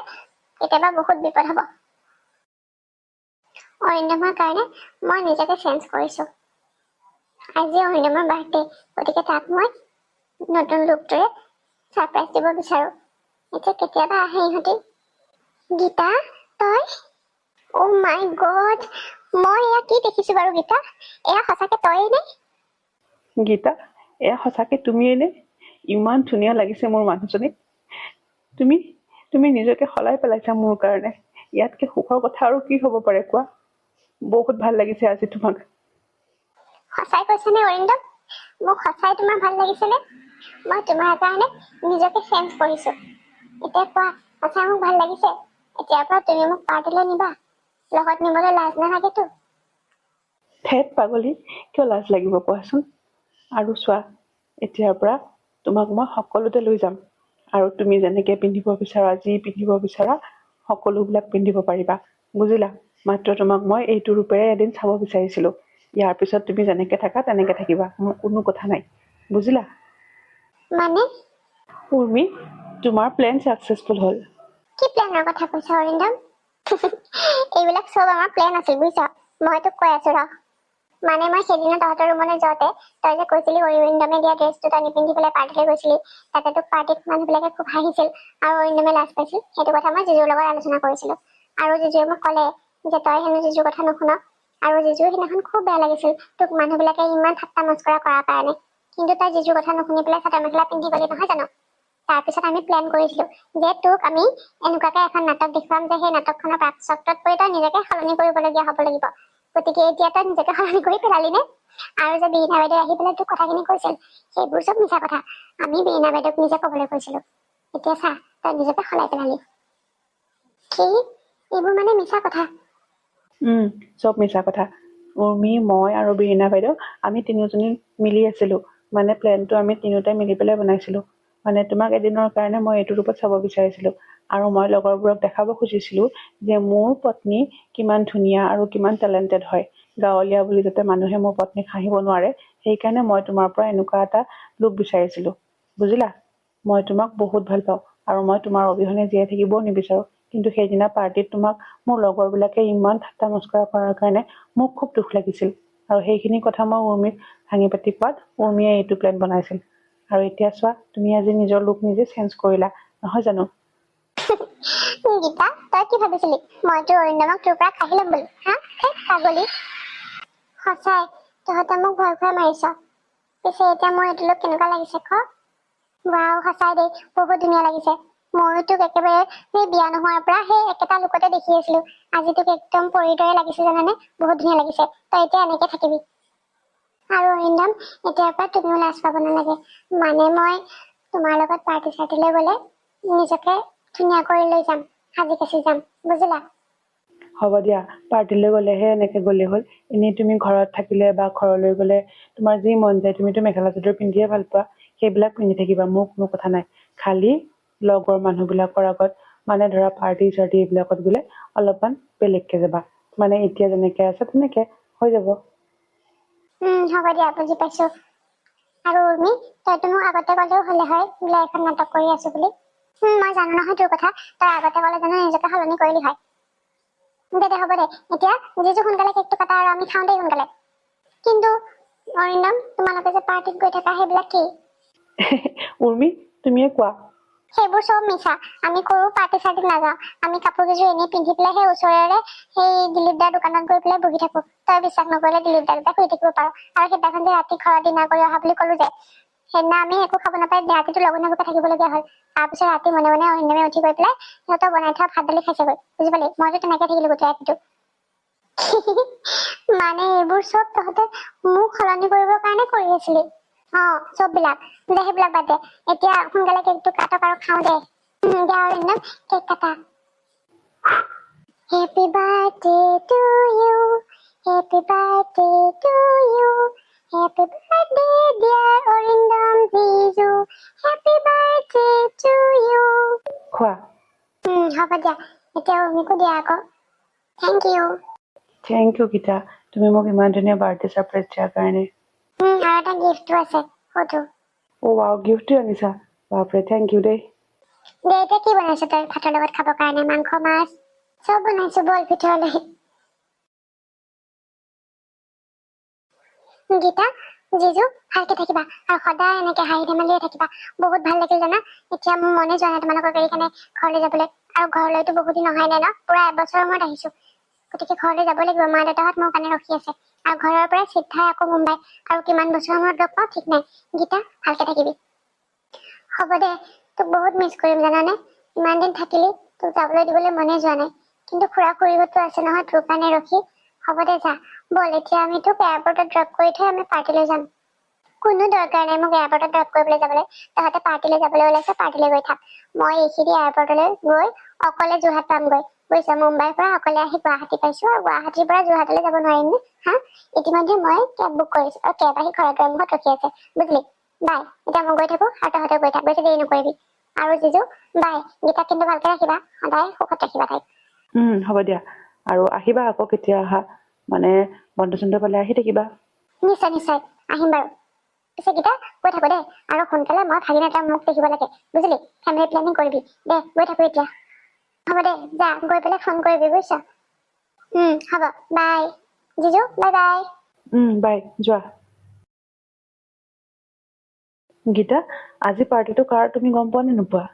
কেতিয়াবা বহুত বিপদ হব। অৰিন্দমৰ কাৰণে মই নিজকে চেঞ্জ কৰিছো। আজি অৰিন্দমৰ বাৰ্থডে, গতিকে তাক মই নতুন লুকটোৰে ছাৰপ্ৰাইজ দিব বিচাৰো। এতিয়া কেতিয়াবা আহে ইহঁতি। গীতা, তই? অ' মাই গড, মই এয়া কি দেখিছো বাৰু গীতা? এয়া সঁচাকে তয়েই নে? গীতা, এয়া সঁচাকে তুমিয়ে নে? ইমান ধুনীয়া লাগিছে মোৰ মানুহজনীক। তুমি তুমি নিজকে সলাই পেলাইছা মোৰ কাৰণে। ইয়াতকে সুখৰ কথা আৰু কি হ'ব পাৰে কোৱা? বহুত ভাল লাগিছে আজি তোমাক। সঁচাই কৈছানে অৰিন্দম? মোক সঁচাই তোমাৰ ভাল লাগিছেনে? মই তোমাৰ কাৰণে নিজকে চেঞ্জ কৰিছো। এতিয়া কোৱা, সঁচাই মোক ভাল লাগিছে? এতিয়াৰ পৰা তুমি মোক পাৰ্টিলৈ নিবা? লগত নিবলৈ লাজ নালাগেতো? ঠেট পাগলী, কিয় লাজ লাগিব কোৱাচোন? আৰু চোৱা, এতিয়াৰ পৰা তোমাক মই সকলোতে লৈ যাম। আৰু তুমি যেনেকে পিন্ধিব বিচাৰা, যি পিন্ধিব বিচাৰা, সকলোবিলাক পিন্ধিব পাৰিবা, বুজিলা? মাত্ৰ তোমাক মই এইটো ৰূপেৰে এদিন চাব বিচাৰিছিলো। ইয়াৰ পিছত তুমি যেনেকে থাকা তেনেকে থাকিবা, মোৰ কোনো কথা নাই, বুজিলা? মানে? উৰ্মি, তোমাৰ প্লেন ছাকচেছফুল হ'ল। কি প্লেনৰ কথা কৈছা অৰিন্দম? এইবিলাক চব আমাৰ প্লেন আছিল বুজিছ। মই তোক কৈ আছো ৰ। মানে মই সেইদিনা তহঁতৰ ৰুমলৈ যাওঁতে তই যে কৈছিলি অৰিন্দমে দিয়া ড্ৰেছটো তই নিপিন্ধি পেলাই পাৰ্টিলৈ গৈছিলি, তাতে তোক পাৰ্টিত মানুহবিলাকে খুব হাঁহিছিল আৰু অৰিন্দমে লাজ পাইছিল। সেইটো কথা মই জিজুৰ লগত আলোচনা কৰিছিলো, আৰু জিজুৱে মোক ক'লে যে তই হেনো জিজুৰ কথা নুশুন। আৰু জিজুৰ সেইদিনাখন খুব বেয়া লাগিছিল তোক মানুহবিলাকে ইমান ঠাট্টা মস্কৰা কৰাৰ কাৰণে। কিন্তু তই জিজুৰ কথা নুশুনি পেলাই চাদৰ মেখেলা পিন্ধি গলি নহয় জানো? তাৰপিছত আমি প্লেন কৰিছিলো যে তোক আমি এনেকুৱাকে এখন নাটক দেখুৱাম যে সেই নাটকখনৰ চক্ৰত পৰি তই নিজকে সলনি কৰিবলগীয়া হ'ব লাগিব। গতিকে এতিয়া তই নিজকে সলনি কৰি পেলালি নে? আৰু যে বীণা বাইদেউ আহি পেলাই তোক কথাখিনি কৈছিল, সেইবোৰ চব মিছা কথা। আমি বীণা বাইদেউক নিজে কবলৈ কৈছিলো। এতিয়া চা, তই নিজকে সলাই পেলালি। কি? এইবোৰ মানে মিছা কথা? চব মিছা কথা। উৰ্মি, মই আৰু বীণা বাইদেউ, আমি তিনিওজনী মিলি আছিলো। মানে প্লেনটো আমি তিনিওটাই মিলি পেলাই বনাইছিলো। মানে তোমাক এদিনৰ কাৰণে মই এইটো ৰূপত চাব বিচাৰিছিলো। আৰু মই লগৰবোৰক দেখাব খুজিছিলো যে মোৰ পত্নী কিমান ধুনীয়া আৰু কিমান টেলেণ্টেড হয়। গাঁৱলীয়া বুলি যাতে মানুহে মোৰ পত্নীক হাঁহিব নোৱাৰে, সেইকাৰণে মই তোমাৰ পৰা এনেকুৱা এটা লুক বিচাৰিছিলো, বুজিলা? মই তোমাক বহুত ভাল পাওঁ, আৰু মই তোমাৰ অবিহনে জীয়াই থাকিবও নিবিচাৰো। কিন্তু সেইদিনা পাৰ্টিত তোমাক মোৰ লগৰবিলাকে ইমান ঠাট্টা মস্কৰা কৰাৰ কাৰণে মোক খুব দুখ লাগিছিল। আৰু সেইখিনি কথা মই উৰ্মিক ভাঙি পাতি কোৱাত উৰ্মিয়ে এইটো প্লেন বনাইছিল। আৰু এতিয়া চোৱা, তুমি আজি নিজৰ লুক নিজে চেঞ্জ কৰিলা, নহয় জানো? গীতা তই কি ভাবিছিলি মইতো অৰিন্দমক তোৰ পৰা কাঢ়ি ল'ম বুলি হা পাগলী সঁচাই তহঁতে মোক ভয় খুৱাই মাৰিছ পিছে এতিয়া মোৰ এইটো লোক কেনেকুৱা লাগিছে ক ৱাও সঁচাই দেই বহুত ধুনীয়া লাগিছে ময়ো তোক একেবাৰে সেই বিয়া নোহোৱাৰ পৰা সেই একেটা লোকতে দেখি আছিলো আজি তোক একদম পৰীৰ দৰে লাগিছে জানানে বহুত ধুনীয়া লাগিছে তই এতিয়া এনেকে থাকিবি আৰু অৰিন্দম এতিয়াৰ পৰা তুমিও লাজ পাব নালাগে মানে মই তোমাৰ লগত পাৰ্টি চাৰ্টিলৈ গ'লে নিজকে ধুনীয়া কৰি লৈ যাম সাজি কাচি যাম বুজিলা হ'ব দিয়া পাৰ্টিলৈ গ'লেহে এনেকে গ'লে হ'ল এনেই তুমি ঘৰত থাকিলে বা ঘৰলৈ গ'লে তোমাৰ যি মন যায় তুমিতো মেখেলা চাদৰ পিন্ধিয়ে ভাল পোৱা সেইবিলাক পিন্ধি থাকিবা মোৰ কোনো কথা নাই খালি লগৰ মানুহবিলাকৰ আগত মানে ধৰা পাৰ্টি চাৰ্টি এইবিলাকত গ'লে অলপমান বেলেগকে যাবা মানে এতিয়া যেনেকে আছে তেনেকে হৈ যাব হ'ব দিয়া বুজি পাইছো আৰু উৰ্মি তইতো মোক আগতে ক'লেও হ'লে হয় বোলে এখন নাটক কৰি আছো বুলি মই জানো নহয় তোৰ কথা তই আগতে ক'লে জানো নিজকে সলনি কৰিলি হয় দে হ'ব দে এতিয়া যিজু সোনকালে কেকটো কাটা আৰু আমি খাওঁ দেই সোনকালে কিন্তু অৰিন্দম তোমালোকে যে পাৰ্টিত গৈ থকা সেইবিলাক কি উৰ্মি তুমিয়ে কোৱা সেইবোৰ চব মিছা আমি কৰো পাৰ্টি চাৰ্টিত নাযাওঁ আমি কাপোৰ কেইযোৰ এনেই পিন্ধি পেলাই সেই ওচৰৰে সেই দিলীপ দাৰ দোকানত গৈ পেলাই বহি থাকো তই বিশ্বাস নকৰিলে দিলীপ দাৰ শুই থাকিব পাৰো আৰু সেইদিনাখন যে ৰাতি ঘৰত ডিনাৰ কৰি অহা বুলি ক'লো যে সেইদিনা আমি একো খাব নাপাই ৰাতিটো লঘোণে ভোকে থাকিবলগীয়া হ'ল তাৰপিছত ৰাতি মনে মনে অৰিন্দমে উঠি গৈ পেলাই সিহঁতৰ বনাই থোৱা ভাত দালি খাইছেগৈ বুজি পালি মইতো তেনেকে থাকিলো গোটেই ৰাতিটো মানে এইবোৰ চব তহঁতে মোক সলনি কৰিবৰ কাৰণে কৰি আছিলি চব বিলাক দে সেইবিলাক বাদ দে এতিয়া সোনকালে কেকটো কাটক আৰু খাওঁ দে দে অৰিন্দম কেক কাটা Happy birthday to you Happy birthday to you Happy birthday dear Orindam Jizu Happy birthday to you খোৱা হ'ব দিয়া এতিয়া উৰ্মিকো দিয়া আকৌ thank you thank you Gita তুমি মোক ইমান ধুনীয়া বাৰ্থডে ছাৰপ্ৰাইজ দিয়াৰ কাৰণে আৰু এটা গিফ্টো আছে সুধো অ' ৱাও গিফ্টটো আনিছা বাপৰে থেংক ইউ দেই দে এতিয়া কি বনাইছ তই ভাতৰ লগত খাবৰ কাৰণে মাংস মাছ চব বনাইছো বল ভিতৰলৈ গীতা জিজু ভালকে থাকিবা আৰু সদায় এনেকে হাঁহি ধেমালিয়ে থাকিবা বহুত ভাল লাগিল জানা এতিয়া মোৰ মনে যোৱা নাই তোমালোকৰ গাড়ী কাৰণে ঘৰলৈ যাবলৈ আৰু ঘৰলৈতো বহুত দিন অহাই নাই ন পুৰা এবছৰৰ মূৰত আহিছো গতিকে ঘৰলৈ যাব লাগিব মা দেউতাহঁত মোৰ কাৰণে ৰখি আছে আৰু ঘৰৰ পৰা চিধাই আকৌ মুম্বাই আৰু কিমান বছৰৰ মূৰত লগ পাওঁ ঠিক নাই গীতা ভালকে থাকিবি হ'ব দে তোক বহুত মিছ কৰিম জানানে ইমান দিন থাকিলি তোক যাবলৈ দিবলৈ মনে যোৱা নাই কিন্তু খুৰা খুৰীহঁতো আছে নহয় তোৰ কাৰণে ৰখি হ'ব দে যা বল এতিয়া আমি তোক এয়াৰপৰ্টত ড্ৰপ কৰি থৈ আমি পাৰ্টিলৈ যাম কোনো দৰকাৰ নাই মোক এয়াৰপৰ্টত ড্ৰপ কৰিবলৈ যাবলৈ তহঁতে পাৰ্টিলৈ যাবলৈ ওলাইছে পাৰ্টিলৈ গৈ থাক মই এইখিনি এয়াৰপৰ্টলৈ গৈ অকলে যোৰহাট পামগৈ বুজিছ মুম্বাইৰ পৰা অকলে আহি গুৱাহাটী পাইছো আৰু গুৱাহাটীৰ পৰা যোৰহাটলৈ যাব নোৱাৰিম নে হা ইতিমধ্যে মই কেব বুক কৰিছো আৰু কেব আহি ঘৰত মুখত ৰখি আছে বুজিলি বাই এতিয়া মই গৈ থাকো আৰু তহঁতে গৈ থাক বেছি দেৰি নকৰিবি আৰু জিজু বাই গীতাক কিন্তু ভালকে ৰাখিবা সদায় সুখত ৰাখিবা তাইক হ'ব দিয়া আৰু আহিবা আকৌ কেতিয়া আহা মানে বন্ধ চন্ধ পালে আহি থাকিবা নিশ্চয় নিশ্চয় আহিম বাৰু পিছে গীতা গৈ থাকো দেই আৰু সোনকালে মই ভাগিন এটা মোক দেখিব লাগে বুজিলি ফেমিলি প্লেনিং কৰিবি দে গৈ থাকো এতিয়া হ'ব দে যা গৈ পেলাই ফোন কৰিবি বুজিছ হ'ব বাই জিজু বাই বাই বাই যোৱা গীতা আজি পাৰ্টিটো কাৰ তুমি গম পোৱা নে নোপোৱা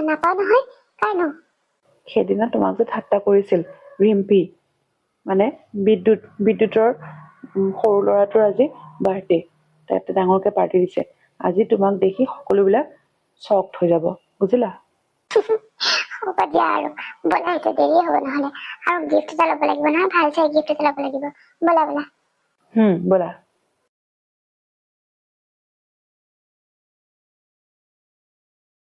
নাপাওঁ নহয় কাৰণো সেইদিনা তোমাক যে ঠাট্টা কৰিছিল ৰিম্পী মানে বিদ্যুতৰ সৰু ল'ৰাটোৰ আজি বাৰ্থডে তাই ডাঙৰকে পাৰ্টি দিছে আজি তোমাক দেখি সকলোবিলাক চকড হৈ যাব বুজিলা হ'ব দিয়া আৰু ব'লা এতিয়া দেৰি হ'ব নহ'লে আৰু গিফ্ট এটা ল'ব লাগিব নহয় ভাল চাই গিফ্ট এটা ল'ব লাগিব ব'লা ব'লা